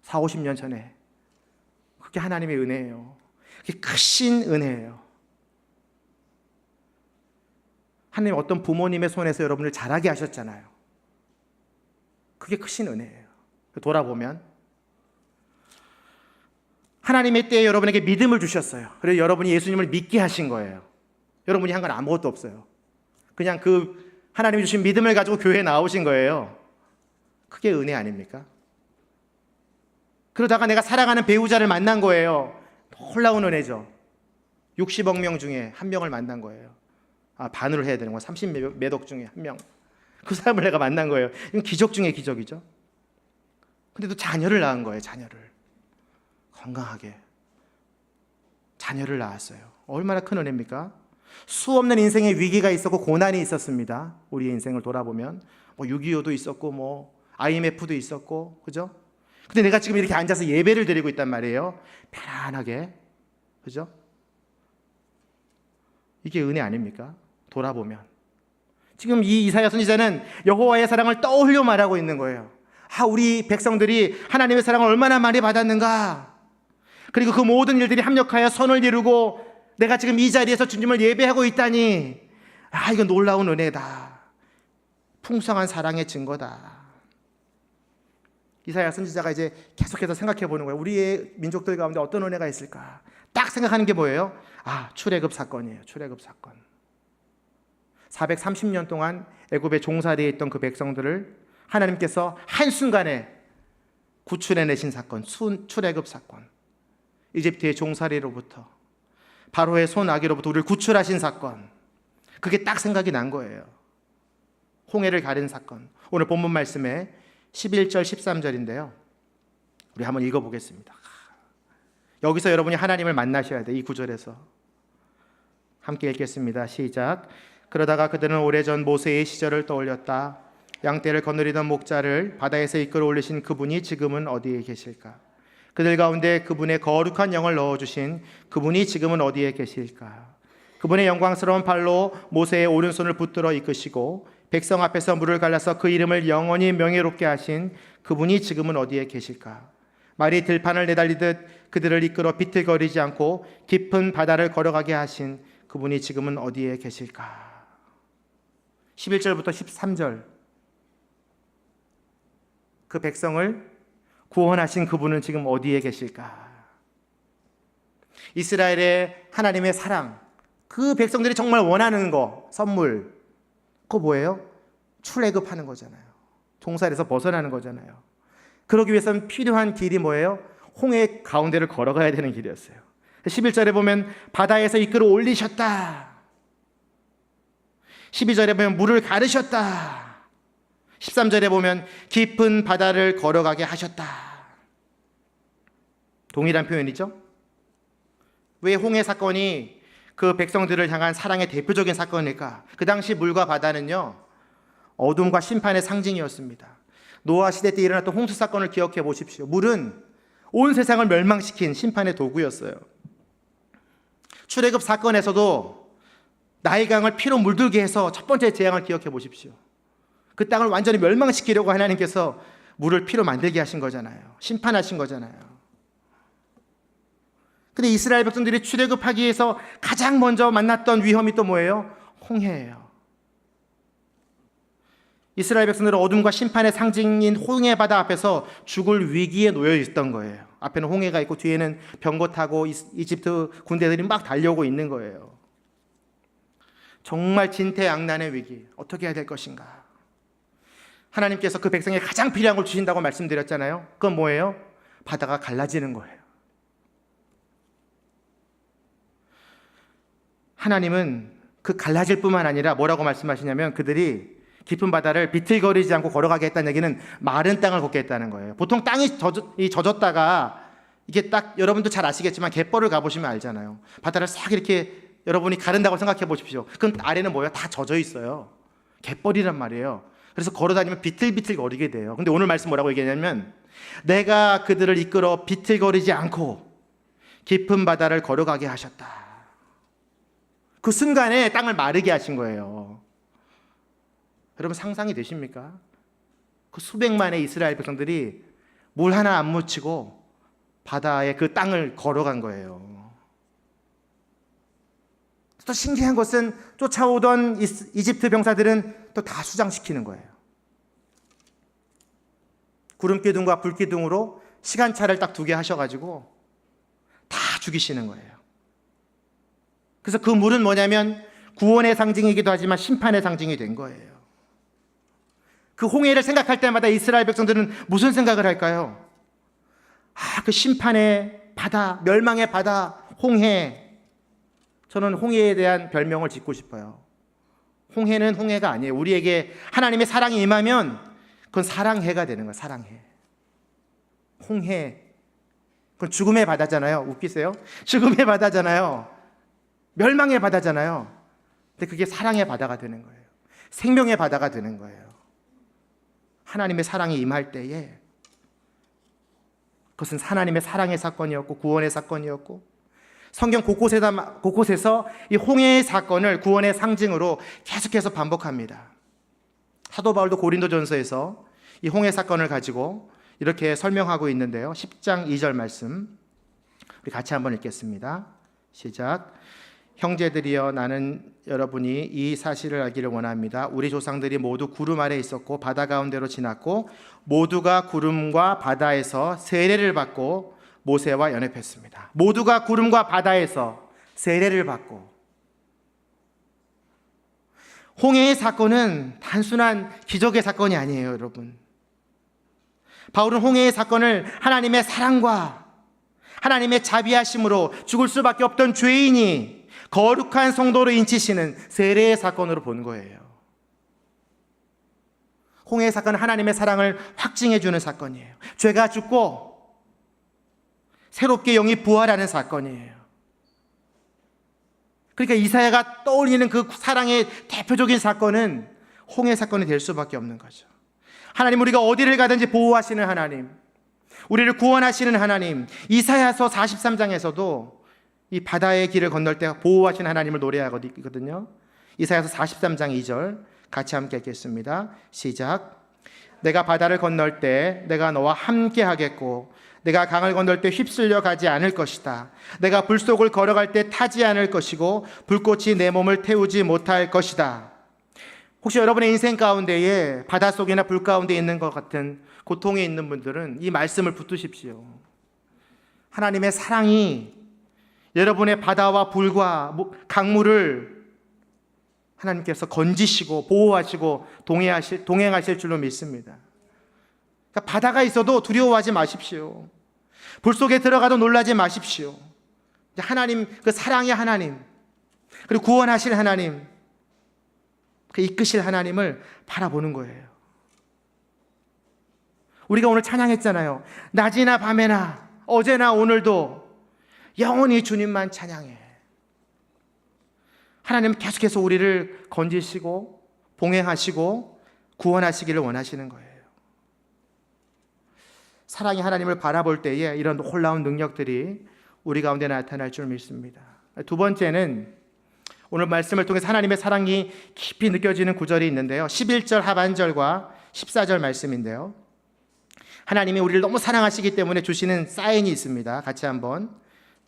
4, 50년 전에. 그게 하나님의 은혜예요. 그게 크신 은혜예요. 하나님 어떤 부모님의 손에서 여러분을 자라게 하셨잖아요. 그게 크신 은혜예요. 돌아보면 하나님의 때에 여러분에게 믿음을 주셨어요. 그래서 여러분이 예수님을 믿게 하신 거예요. 여러분이 한 건 아무것도 없어요. 그냥 그 하나님이 주신 믿음을 가지고 교회에 나오신 거예요. 그게 은혜 아닙니까? 그러다가 내가 사랑하는 배우자를 만난 거예요. 놀라운 은혜죠. 60억 명 중에 한 명을 만난 거예요. 반으로 해야 되는 거야. 30몇 억 중에 한 명. 그 사람을 내가 만난 거예요. 이건 기적 중에 기적이죠. 근데 또 자녀를 낳은 거예요. 자녀를. 건강하게 자녀를 낳았어요. 얼마나 큰 은혜입니까? 수없는 인생의 위기가 있었고 고난이 있었습니다. 우리의 인생을 돌아보면 6.25도 있었고 IMF도 있었고, 그죠? 근데 내가 지금 이렇게 앉아서 예배를 드리고 있단 말이에요. 편안하게, 그죠? 이게 은혜 아닙니까? 돌아보면 지금 이 이사야 선지자는 여호와의 사랑을 떠올려 말하고 있는 거예요. 우리 백성들이 하나님의 사랑을 얼마나 많이 받았는가. 그리고 그 모든 일들이 합력하여 선을 이루고 내가 지금 이 자리에서 주님을 예배하고 있다니, 이건 놀라운 은혜다. 풍성한 사랑의 증거다. 이사야 선지자가 이제 계속해서 생각해 보는 거예요. 우리의 민족들 가운데 어떤 은혜가 있을까? 딱 생각하는 게 뭐예요? 출애굽 사건이에요. 출애굽 사건. 430년 동안 애굽에 종살이에 있던 그 백성들을 하나님께서 한순간에 구출해내신 사건, 출애굽 사건. 이집트의 종살이로부터, 바로의 손아귀로부터 우리를 구출하신 사건. 그게 딱 생각이 난 거예요. 홍해를 가른 사건. 오늘 본문 말씀에 11절 13절인데요 우리 한번 읽어보겠습니다. 여기서 여러분이 하나님을 만나셔야 돼. 이 구절에서 함께 읽겠습니다. 시작. 그러다가 그들은 오래전 모세의 시절을 떠올렸다. 양떼를 거느리던 목자를 바다에서 이끌어 올리신 그분이 지금은 어디에 계실까? 그들 가운데 그분의 거룩한 영을 넣어주신 그분이 지금은 어디에 계실까? 그분의 영광스러운 팔로 모세의 오른손을 붙들어 이끄시고 백성 앞에서 물을 갈라서 그 이름을 영원히 명예롭게 하신 그분이 지금은 어디에 계실까? 말이 들판을 내달리듯 그들을 이끌어 비틀거리지 않고 깊은 바다를 걸어가게 하신 그분이 지금은 어디에 계실까? 11절부터 13절, 그 백성을 구원하신 그분은 지금 어디에 계실까? 이스라엘의 하나님의 사랑, 그 백성들이 정말 원하는 거, 선물, 그거 뭐예요? 출애굽하는 거잖아요. 종살에서 벗어나는 거잖아요. 그러기 위해서는 필요한 길이 뭐예요? 홍해 가운데를 걸어가야 되는 길이었어요. 11절에 보면 바다에서 이끌어 올리셨다. 12절에 보면 물을 가르셨다. 13절에 보면 깊은 바다를 걸어가게 하셨다. 동일한 표현이죠? 왜 홍해 사건이 그 백성들을 향한 사랑의 대표적인 사건일까? 그 당시 물과 바다는요, 어둠과 심판의 상징이었습니다. 노아 시대 때 일어났던 홍수 사건을 기억해 보십시오. 물은 온 세상을 멸망시킨 심판의 도구였어요. 출애굽 사건에서도 나일강을 피로 물들게 해서 첫 번째 재앙을 기억해 보십시오. 그 땅을 완전히 멸망시키려고 하나님께서 물을 피로 만들게 하신 거잖아요. 심판하신 거잖아요. 근데 이스라엘 백성들이 출애굽하기 위해서 가장 먼저 만났던 위험이 또 뭐예요? 홍해예요. 이스라엘 백성들은 어둠과 심판의 상징인 홍해 바다 앞에서 죽을 위기에 놓여 있던 거예요. 앞에는 홍해가 있고 뒤에는 병거 타고 이집트 군대들이 막 달려오고 있는 거예요. 정말 진퇴양난의 위기. 어떻게 해야 될 것인가? 하나님께서 그 백성에 가장 필요한 걸 주신다고 말씀드렸잖아요. 그건 뭐예요? 바다가 갈라지는 거예요. 하나님은 그 갈라질 뿐만 아니라 뭐라고 말씀하시냐면, 그들이 깊은 바다를 비틀거리지 않고 걸어가게 했다는 얘기는 마른 땅을 걷게 했다는 거예요. 보통 땅이 젖었다가, 이게 딱 여러분도 잘 아시겠지만 갯벌을 가보시면 알잖아요. 바다를 싹 이렇게 여러분이 가른다고 생각해 보십시오. 그럼 아래는 뭐예요? 다 젖어 있어요. 갯벌이란 말이에요. 그래서 걸어다니면 비틀비틀 거리게 돼요. 근데 오늘 말씀 뭐라고 얘기하냐면, 내가 그들을 이끌어 비틀거리지 않고 깊은 바다를 걸어가게 하셨다. 그 순간에 땅을 마르게 하신 거예요. 여러분 상상이 되십니까? 그 수백만의 이스라엘 백성들이 물 하나 안 묻히고 바다에 그 땅을 걸어간 거예요. 또 신기한 것은 쫓아오던 이집트 병사들은 또 다 수장시키는 거예요. 구름기둥과 불기둥으로 시간차를 딱 2개 하셔가지고 다 죽이시는 거예요. 그래서 그 물은 뭐냐면 구원의 상징이기도 하지만 심판의 상징이 된 거예요. 그 홍해를 생각할 때마다 이스라엘 백성들은 무슨 생각을 할까요? 그 심판의 바다, 멸망의 바다, 홍해. 저는 홍해에 대한 별명을 짓고 싶어요. 홍해는 홍해가 아니에요. 우리에게 하나님의 사랑이 임하면 그건 사랑해가 되는 거예요. 사랑해. 홍해. 그건 죽음의 바다잖아요. 웃기세요? 죽음의 바다잖아요. 멸망의 바다잖아요. 근데 그게 사랑의 바다가 되는 거예요. 생명의 바다가 되는 거예요. 하나님의 사랑이 임할 때에 그것은 하나님의 사랑의 사건이었고 구원의 사건이었고 성경 곳곳에서 이 홍해의 사건을 구원의 상징으로 계속해서 반복합니다. 사도 바울도 고린도전서에서 이 홍해 사건을 가지고 이렇게 설명하고 있는데요. 10장 2절 말씀 우리 같이 한번 읽겠습니다. 시작. 형제들이여, 나는 여러분이 이 사실을 알기를 원합니다. 우리 조상들이 모두 구름 아래 있었고 바다 가운데로 지났고 모두가 구름과 바다에서 세례를 받고 모세와 연합했습니다. 모두가 구름과 바다에서 세례를 받고. 홍해의 사건은 단순한 기적의 사건이 아니에요, 여러분. 바울은 홍해의 사건을 하나님의 사랑과 하나님의 자비하심으로 죽을 수밖에 없던 죄인이 거룩한 성도로 인치시는 세례의 사건으로 본 거예요. 홍해의 사건은 하나님의 사랑을 확증해 주는 사건이에요. 죄가 죽고 새롭게 영이 부활하는 사건이에요. 그러니까 이사야가 떠올리는 그 사랑의 대표적인 사건은 홍해 사건이 될 수밖에 없는 거죠. 하나님, 우리가 어디를 가든지 보호하시는 하나님, 우리를 구원하시는 하나님. 이사야서 43장에서도 이 바다의 길을 건널 때 보호하시는 하나님을 노래하거든요. 이사야서 43장 2절 같이 함께 읽겠습니다. 시작. 내가 바다를 건널 때 내가 너와 함께 하겠고 내가 강을 건널 때 휩쓸려 가지 않을 것이다. 내가 불 속을 걸어갈 때 타지 않을 것이고 불꽃이 내 몸을 태우지 못할 것이다. 혹시 여러분의 인생 가운데에 바닷속이나 불 가운데 있는 것 같은 고통에 있는 분들은 이 말씀을 붙드십시오. 하나님의 사랑이 여러분의 바다와 불과 강물을 하나님께서 건지시고 보호하시고 동행하실 줄로 믿습니다. 그러니까 바다가 있어도 두려워하지 마십시오. 불 속에 들어가도 놀라지 마십시오. 하나님, 그 사랑의 하나님, 그리고 구원하실 하나님, 그 이끄실 하나님을 바라보는 거예요. 우리가 오늘 찬양했잖아요. 낮이나 밤에나 어제나 오늘도 영원히 주님만 찬양해. 하나님은 계속해서 우리를 건지시고 봉행하시고 구원하시기를 원하시는 거예요. 사랑의 하나님을 바라볼 때에 이런 놀라운 능력들이 우리 가운데 나타날 줄 믿습니다. 두 번째는 오늘 말씀을 통해서 하나님의 사랑이 깊이 느껴지는 구절이 있는데요. 11절 하반절과 14절 말씀인데요. 하나님이 우리를 너무 사랑하시기 때문에 주시는 사인이 있습니다. 같이 한번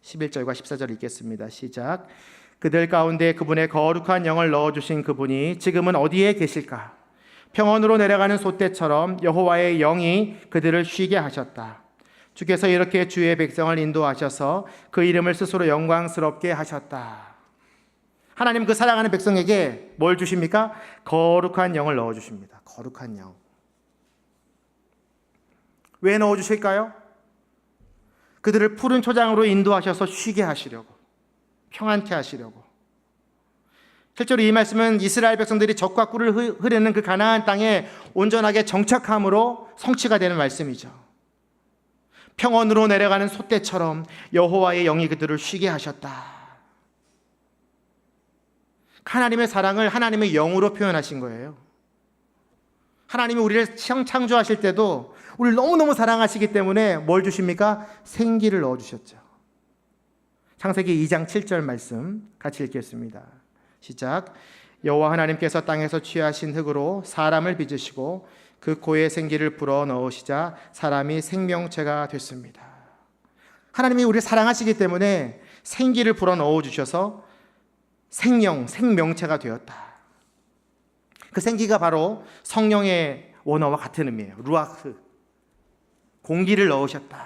11절과 14절 읽겠습니다. 시작. 그들 가운데 그분의 거룩한 영을 넣어주신 그분이 지금은 어디에 계실까? 평원으로 내려가는 솥대처럼 여호와의 영이 그들을 쉬게 하셨다. 주께서 이렇게 주의 백성을 인도하셔서 그 이름을 스스로 영광스럽게 하셨다. 하나님 그 사랑하는 백성에게 뭘 주십니까? 거룩한 영을 넣어주십니다. 거룩한 영. 왜 넣어주실까요? 그들을 푸른 초장으로 인도하셔서 쉬게 하시려고, 평안케 하시려고. 실제로 이 말씀은 이스라엘 백성들이 젖과 꿀을 흐르는 그 가나안 땅에 온전하게 정착함으로 성취가 되는 말씀이죠. 평원으로 내려가는 솥대처럼 여호와의 영이 그들을 쉬게 하셨다. 하나님의 사랑을 하나님의 영으로 표현하신 거예요. 하나님이 우리를 창조하실 때도 우리를 너무너무 사랑하시기 때문에 뭘 주십니까? 생기를 넣어주셨죠. 창세기 2장 7절 말씀 같이 읽겠습니다. 시작. 여호와 하나님께서 땅에서 취하신 흙으로 사람을 빚으시고 그 코에 생기를 불어 넣으시자 사람이 생명체가 됐습니다. 하나님이 우리를 사랑하시기 때문에 생기를 불어 넣어주셔서 생명체가 되었다. 그 생기가 바로 성령의 원어와 같은 의미예요. 루아흐. 공기를 넣으셨다.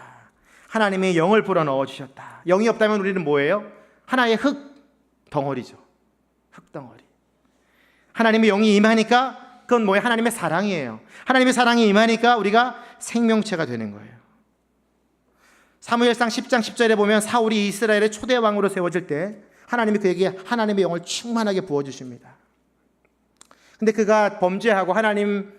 하나님의 영을 불어 넣어주셨다. 영이 없다면 우리는 뭐예요? 하나의 흙 덩어리죠. 흙 덩어리. 하나님의 영이 임하니까 그건 뭐예요? 하나님의 사랑이에요. 하나님의 사랑이 임하니까 우리가 생명체가 되는 거예요. 사무엘상 10장 10절에 보면 사울이 이스라엘의 초대 왕으로 세워질 때 하나님이 그에게 하나님의 영을 충만하게 부어주십니다. 근데 그가 범죄하고 하나님께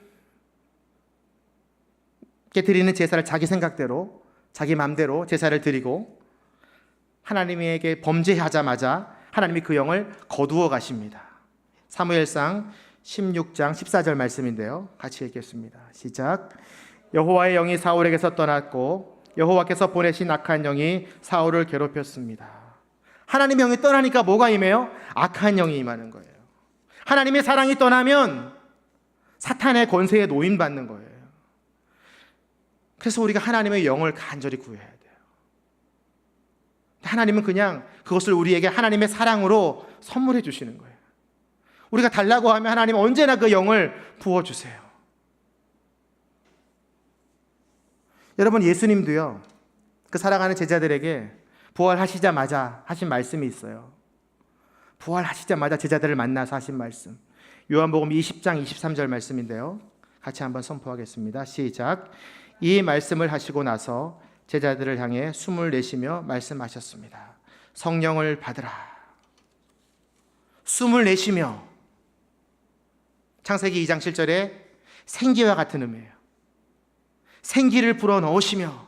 드리는 제사를 자기 생각대로 자기 마음대로 제사를 드리고 하나님에게 범죄하자마자 하나님이 그 영을 거두어 가십니다. 사무엘상 16장 14절 말씀인데요. 같이 읽겠습니다. 시작. 여호와의 영이 사울에게서 떠났고 여호와께서 보내신 악한 영이 사울을 괴롭혔습니다. 하나님의 영이 떠나니까 뭐가 임해요? 악한 영이 임하는 거예요. 하나님의 사랑이 떠나면 사탄의 권세에 노인받는 거예요. 그래서 우리가 하나님의 영을 간절히 구해야 돼요. 하나님은 그냥 그것을 우리에게 하나님의 사랑으로 선물해 주시는 거예요. 우리가 달라고 하면 하나님은 언제나 그 영을 부어주세요. 여러분, 예수님도요, 그 사랑하는 제자들에게 부활하시자마자 하신 말씀이 있어요. 부활하시자마자 제자들을 만나서 하신 말씀, 요한복음 20장 23절 말씀인데요, 같이 한번 선포하겠습니다. 시작. 이 말씀을 하시고 나서 제자들을 향해 숨을 내쉬며 말씀하셨습니다. 성령을 받으라. 숨을 내쉬며. 창세기 2장 7절에 생기와 같은 의미예요. 생기를 불어넣으시며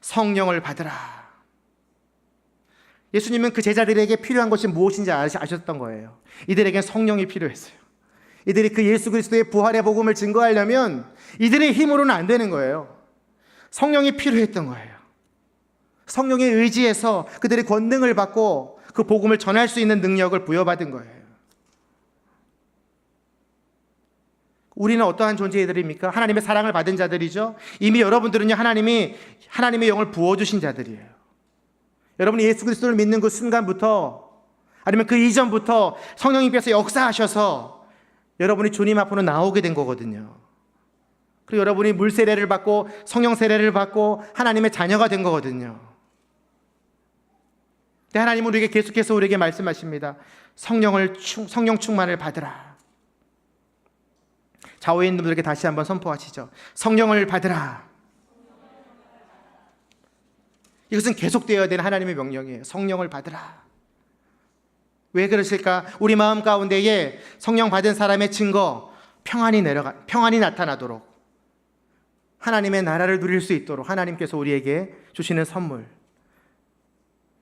성령을 받으라. 예수님은 그 제자들에게 필요한 것이 무엇인지 아셨던 거예요. 이들에겐 성령이 필요했어요. 이들이 그 예수 그리스도의 부활의 복음을 증거하려면 이들의 힘으로는 안 되는 거예요. 성령이 필요했던 거예요. 성령의 의지에서 그들이 권능을 받고 그 복음을 전할 수 있는 능력을 부여받은 거예요. 우리는 어떠한 존재들입니까? 하나님의 사랑을 받은 자들이죠. 이미 여러분들은요, 하나님의 영을 부어주신 자들이에요. 여러분이 예수 그리스도를 믿는 그 순간부터, 아니면 그 이전부터 성령님께서 역사하셔서 여러분이 주님 앞으로 나오게 된 거거든요. 그리고 여러분이 물 세례를 받고 성령 세례를 받고 하나님의 자녀가 된 거거든요. 근데 하나님은 우리에게 계속해서 우리에게 말씀하십니다. 성령 충만을 받으라. 좌우에 있는 분들에게 다시 한번 선포하시죠. 성령을 받으라. 이것은 계속되어야 되는 하나님의 명령이에요. 성령을 받으라. 왜 그러실까? 우리 마음 가운데에 성령 받은 사람의 증거, 평안이 나타나도록, 하나님의 나라를 누릴 수 있도록 하나님께서 우리에게 주시는 선물,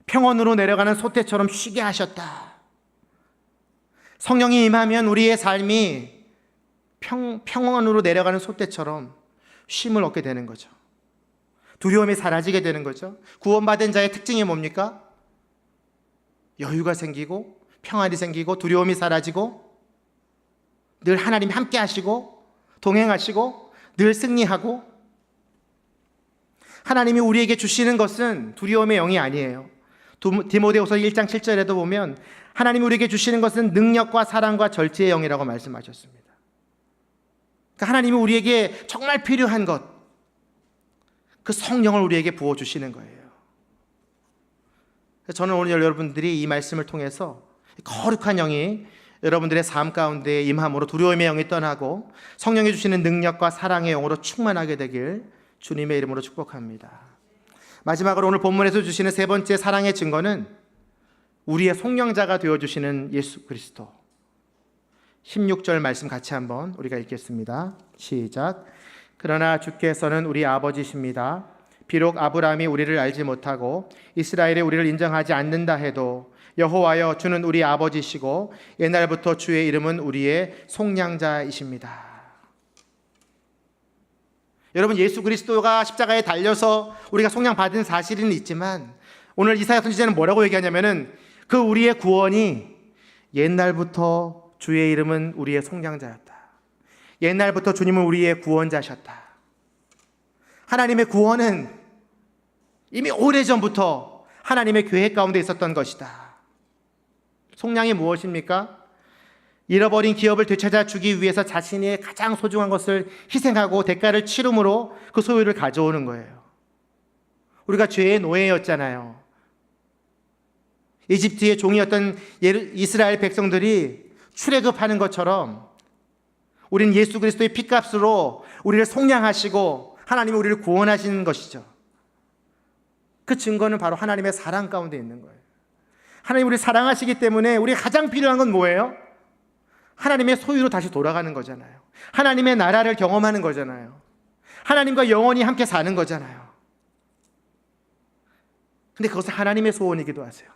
평원으로 내려가는 소떼처럼 쉬게 하셨다. 성령이 임하면 우리의 삶이 평원으로 내려가는 소떼처럼 쉼을 얻게 되는 거죠. 두려움이 사라지게 되는 거죠. 구원받은 자의 특징이 뭡니까? 여유가 생기고 평안이 생기고 두려움이 사라지고 늘 하나님이 함께 하시고 동행하시고 늘 승리하고. 하나님이 우리에게 주시는 것은 두려움의 영이 아니에요. 디모데후서 1장 7절에도 보면 하나님이 우리에게 주시는 것은 능력과 사랑과 절제의 영이라고 말씀하셨습니다. 그러니까 하나님이 우리에게 정말 필요한 것, 그 성령을 우리에게 부어주시는 거예요. 저는 오늘 여러분들이 이 말씀을 통해서 거룩한 영이 여러분들의 삶 가운데 임함으로 두려움의 영이 떠나고 성령이 주시는 능력과 사랑의 영으로 충만하게 되길 주님의 이름으로 축복합니다. 마지막으로 오늘 본문에서 주시는 세 번째 사랑의 증거는 우리의 속량자가 되어주시는 예수 그리스도. 16절 말씀 같이 한번 우리가 읽겠습니다. 시작. 그러나 주께서는 우리 아버지십니다. 비록 아브라함이 우리를 알지 못하고 이스라엘이 우리를 인정하지 않는다 해도 여호와여 주는 우리 아버지시고 옛날부터 주의 이름은 우리의 속량자이십니다. 여러분, 예수 그리스도가 십자가에 달려서 우리가 속량 받은 사실은 있지만 오늘 이사야 선지자는 뭐라고 얘기하냐면은 그 우리의 구원이 옛날부터 주의 이름은 우리의 속량자였다. 옛날부터 주님은 우리의 구원자셨다. 하나님의 구원은 이미 오래전부터 하나님의 계획 가운데 있었던 것이다. 속량이 무엇입니까? 잃어버린 기업을 되찾아 주기 위해서 자신의 가장 소중한 것을 희생하고 대가를 치름으로 그 소유를 가져오는 거예요. 우리가 죄의 노예였잖아요. 이집트의 종이었던 이스라엘 백성들이 출애굽하는 것처럼 우리는 예수 그리스도의 피값으로 우리를 속량하시고 하나님이 우리를 구원하시는 것이죠. 그 증거는 바로 하나님의 사랑 가운데 있는 거예요. 하나님 우리를 사랑하시기 때문에 우리가 가장 필요한 건 뭐예요? 하나님의 소유로 다시 돌아가는 거잖아요. 하나님의 나라를 경험하는 거잖아요. 하나님과 영원히 함께 사는 거잖아요. 근데 그것은 하나님의 소원이기도 하세요.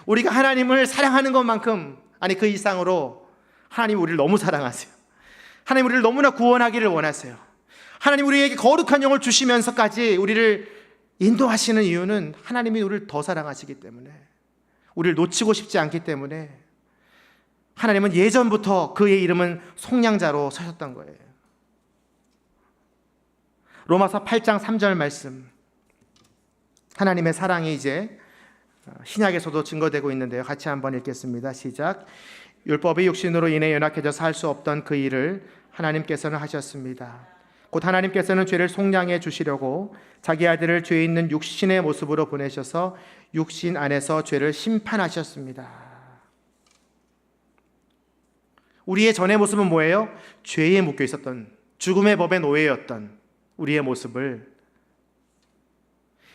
우리가 하나님을 사랑하는 것만큼, 아니 그 이상으로 하나님 우리를 너무 사랑하세요. 하나님 우리를 너무나 구원하기를 원하세요. 하나님 우리에게 거룩한 영을 주시면서까지 우리를 인도하시는 이유는 하나님이 우리를 더 사랑하시기 때문에, 우리를 놓치고 싶지 않기 때문에 하나님은 예전부터 그의 이름은 속량자로 서셨던 거예요. 로마서 8장 3절 말씀, 하나님의 사랑이 이제 신약에서도 증거되고 있는데요. 같이 한번 읽겠습니다. 시작. 율법이 육신으로 인해 연약해져서 할 수 없던 그 일을 하나님께서는 하셨습니다. 곧 하나님께서는 죄를 속량해 주시려고 자기 아들을 죄 있는 육신의 모습으로 보내셔서 육신 안에서 죄를 심판하셨습니다. 우리의 전의 모습은 뭐예요? 죄에 묶여 있었던, 죽음의 법의 노예였던 우리의 모습을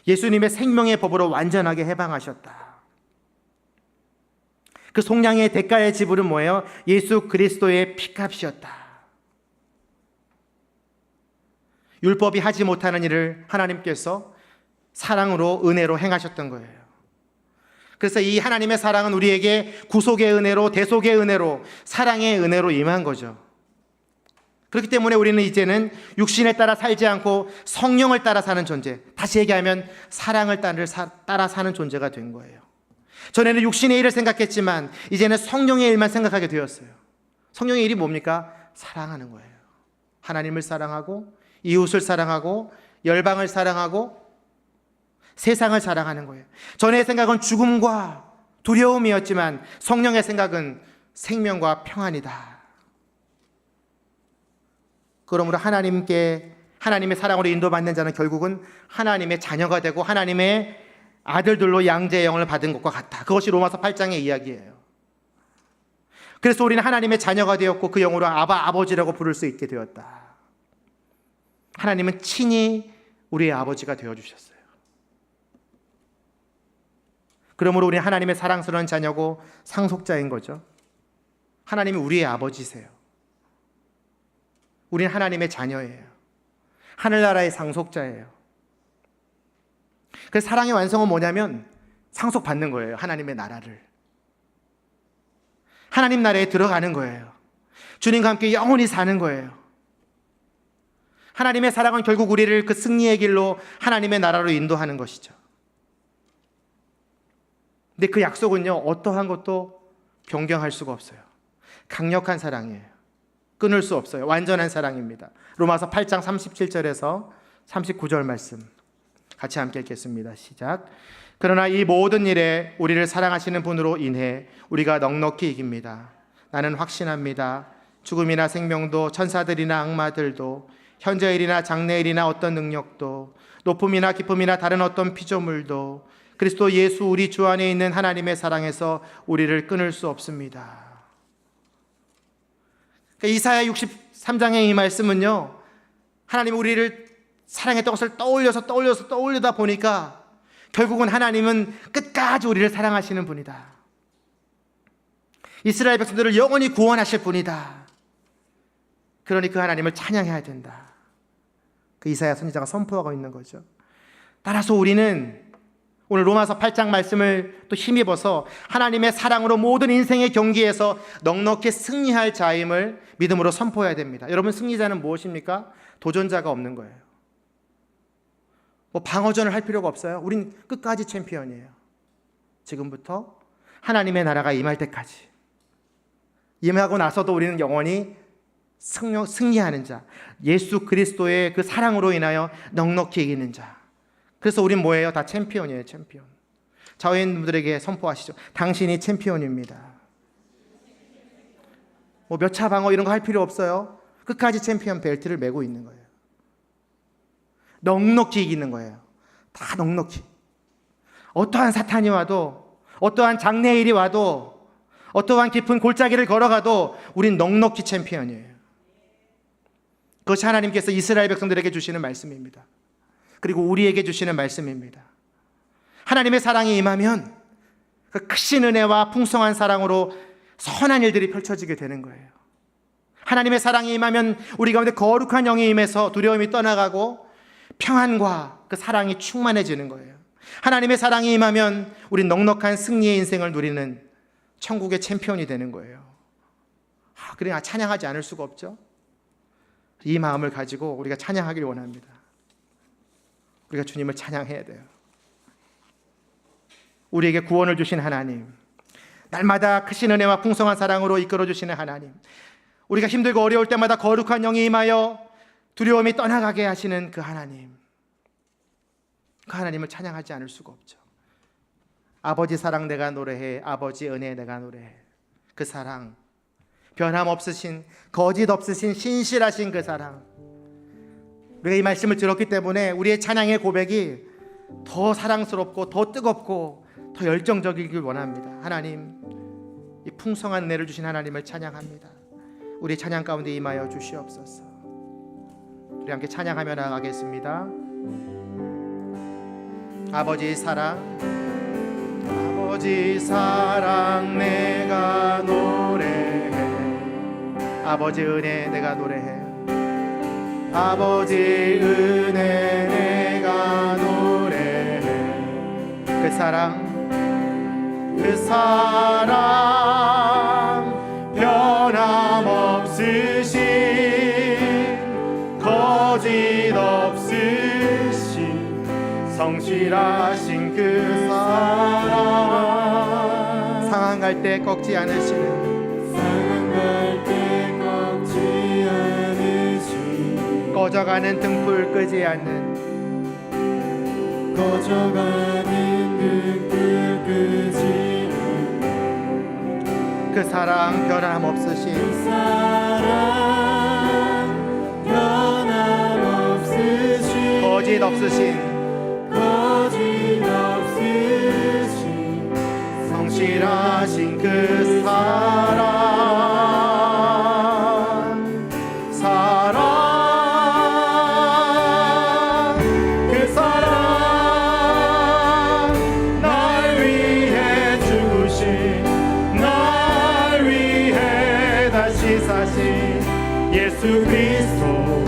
예수님의 생명의 법으로 완전하게 해방하셨다. 그 속량의 대가의 지불은 뭐예요? 예수 그리스도의 피값이었다. 율법이 하지 못하는 일을 하나님께서 사랑으로, 은혜로 행하셨던 거예요. 그래서 이 하나님의 사랑은 우리에게 구속의 은혜로, 대속의 은혜로, 사랑의 은혜로 임한 거죠. 그렇기 때문에 우리는 이제는 육신에 따라 살지 않고 성령을 따라 사는 존재, 다시 얘기하면 사랑을 따라 사는 존재가 된 거예요. 전에는 육신의 일을 생각했지만 이제는 성령의 일만 생각하게 되었어요. 성령의 일이 뭡니까? 사랑하는 거예요. 하나님을 사랑하고 이웃을 사랑하고 열방을 사랑하고 세상을 사랑하는 거예요. 전의 생각은 죽음과 두려움이었지만 성령의 생각은 생명과 평안이다. 그러므로 하나님의 사랑으로 인도받는 자는 결국은 하나님의 자녀가 되고 하나님의 아들들로 양자의 영을 받은 것과 같다. 그것이 로마서 8장의 이야기예요. 그래서 우리는 하나님의 자녀가 되었고 그 영으로 아바, 아버지라고 부를 수 있게 되었다. 하나님은 친히 우리의 아버지가 되어주셨어요. 그러므로 우리는 하나님의 사랑스러운 자녀고 상속자인 거죠. 하나님이 우리의 아버지세요. 우리는 하나님의 자녀예요. 하늘나라의 상속자예요. 그래서 사랑의 완성은 뭐냐면 상속받는 거예요. 하나님의 나라를. 하나님 나라에 들어가는 거예요. 주님과 함께 영원히 사는 거예요. 하나님의 사랑은 결국 우리를 그 승리의 길로 하나님의 나라로 인도하는 것이죠. 근데 그 약속은요, 어떠한 것도 변경할 수가 없어요. 강력한 사랑이에요. 끊을 수 없어요. 완전한 사랑입니다. 로마서 8장 37절에서 39절 말씀 같이 함께 읽겠습니다. 시작. 그러나 이 모든 일에 우리를 사랑하시는 분으로 인해 우리가 넉넉히 이깁니다. 나는 확신합니다. 죽음이나 생명도 천사들이나 악마들도 현재 일이나 장래 일이나 어떤 능력도 높음이나 깊음이나 다른 어떤 피조물도 그리스도 예수 우리 주 안에 있는 하나님의 사랑에서 우리를 끊을 수 없습니다. 그러니까 이사야 63장의 이 말씀은요, 하나님이 우리를 사랑했던 것을 떠올려다 보니까 결국은 하나님은 끝까지 우리를 사랑하시는 분이다. 이스라엘 백성들을 영원히 구원하실 분이다. 그러니 그 하나님을 찬양해야 된다. 그 이사야 선지자가 선포하고 있는 거죠. 따라서 우리는 오늘 로마서 8장 말씀을 또 힘입어서 하나님의 사랑으로 모든 인생의 경기에서 넉넉히 승리할 자임을 믿음으로 선포해야 됩니다. 여러분, 승리자는 무엇입니까? 도전자가 없는 거예요. 뭐 방어전을 할 필요가 없어요. 우린 끝까지 챔피언이에요. 지금부터 하나님의 나라가 임할 때까지. 임하고 나서도 우리는 영원히 승리하는 자, 예수 그리스도의 그 사랑으로 인하여 넉넉히 이기는 자. 그래서 우린 뭐예요? 다 챔피언이에요. 챔피언. 자원인들에게 선포하시죠. 당신이 챔피언입니다. 뭐 몇 차 방어 이런 거 할 필요 없어요. 끝까지 챔피언 벨트를 메고 있는 거예요. 넉넉히 이기는 거예요. 다 넉넉히. 어떠한 사탄이 와도, 어떠한 장래일이 와도, 어떠한 깊은 골짜기를 걸어가도 우린 넉넉히 챔피언이에요. 그것이 하나님께서 이스라엘 백성들에게 주시는 말씀입니다. 그리고 우리에게 주시는 말씀입니다. 하나님의 사랑이 임하면 그 크신 은혜와 풍성한 사랑으로 선한 일들이 펼쳐지게 되는 거예요. 하나님의 사랑이 임하면 우리 가운데 거룩한 영이 임해서 두려움이 떠나가고 평안과 그 사랑이 충만해지는 거예요. 하나님의 사랑이 임하면 우린 넉넉한 승리의 인생을 누리는 천국의 챔피언이 되는 거예요. 그래, 찬양하지 않을 수가 없죠. 이 마음을 가지고 우리가 찬양하길 원합니다. 우리가 주님을 찬양해야 돼요. 우리에게 구원을 주신 하나님, 날마다 크신 은혜와 풍성한 사랑으로 이끌어 주시는 하나님, 우리가 힘들고 어려울 때마다 거룩한 영이 임하여 두려움이 떠나가게 하시는 그 하나님, 그 하나님을 찬양하지 않을 수가 없죠. 아버지 사랑 내가 노래해, 아버지 은혜 내가 노래해. 그 사랑, 변함없으신, 거짓 없으신, 신실하신 그 사랑, 우리가 이 말씀을 들었기 때문에 우리의 찬양의 고백이 더 사랑스럽고 더 뜨겁고 더 열정적이길 원합니다. 하나님, 이 풍성한 은혜를 주신 하나님을 찬양합니다. 우리 찬양 가운데 임하여 주시옵소서. 우리 함께 찬양하며 나가겠습니다. 아버지 사랑, 아버지 사랑 내가 노래해, 아버지 은혜 내가 노래해, 아버지 은혜 내가 노래해. 그 사랑, 그 사랑 변함없으신, 거짓 없으신, 성실하신 그 사랑, 상한 갈 때 꺾지 않으시는, 상한 갈 때 꺾지 않으신, 꺼져가는 등불 끄지 않는, 꺼져가는 등불 끄지 그 사랑 변함없으신, 그 사랑 변함없으신, 거짓 없으신, 거짓 없으신, 성실하신 그 사랑, 사랑, 그 사랑, 날 위해 죽으신, 날 위해 다시 사신 예수 그리스도,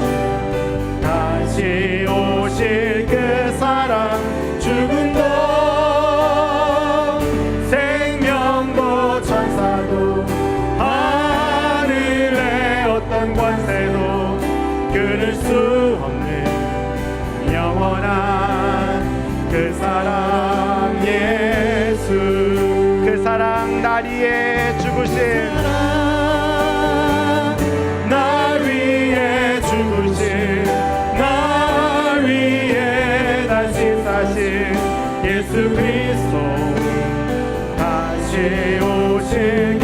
다시 오실 그 사랑, 죽음도 생명도 천사도 하늘의 어떤 권세도 끊을 수 없는 영원한 그 사랑 예수, 그 사랑 날 위해 죽으신, 날 위해 죽으신, 날 위해 다시 사신 예수 그리스도, 다시 오실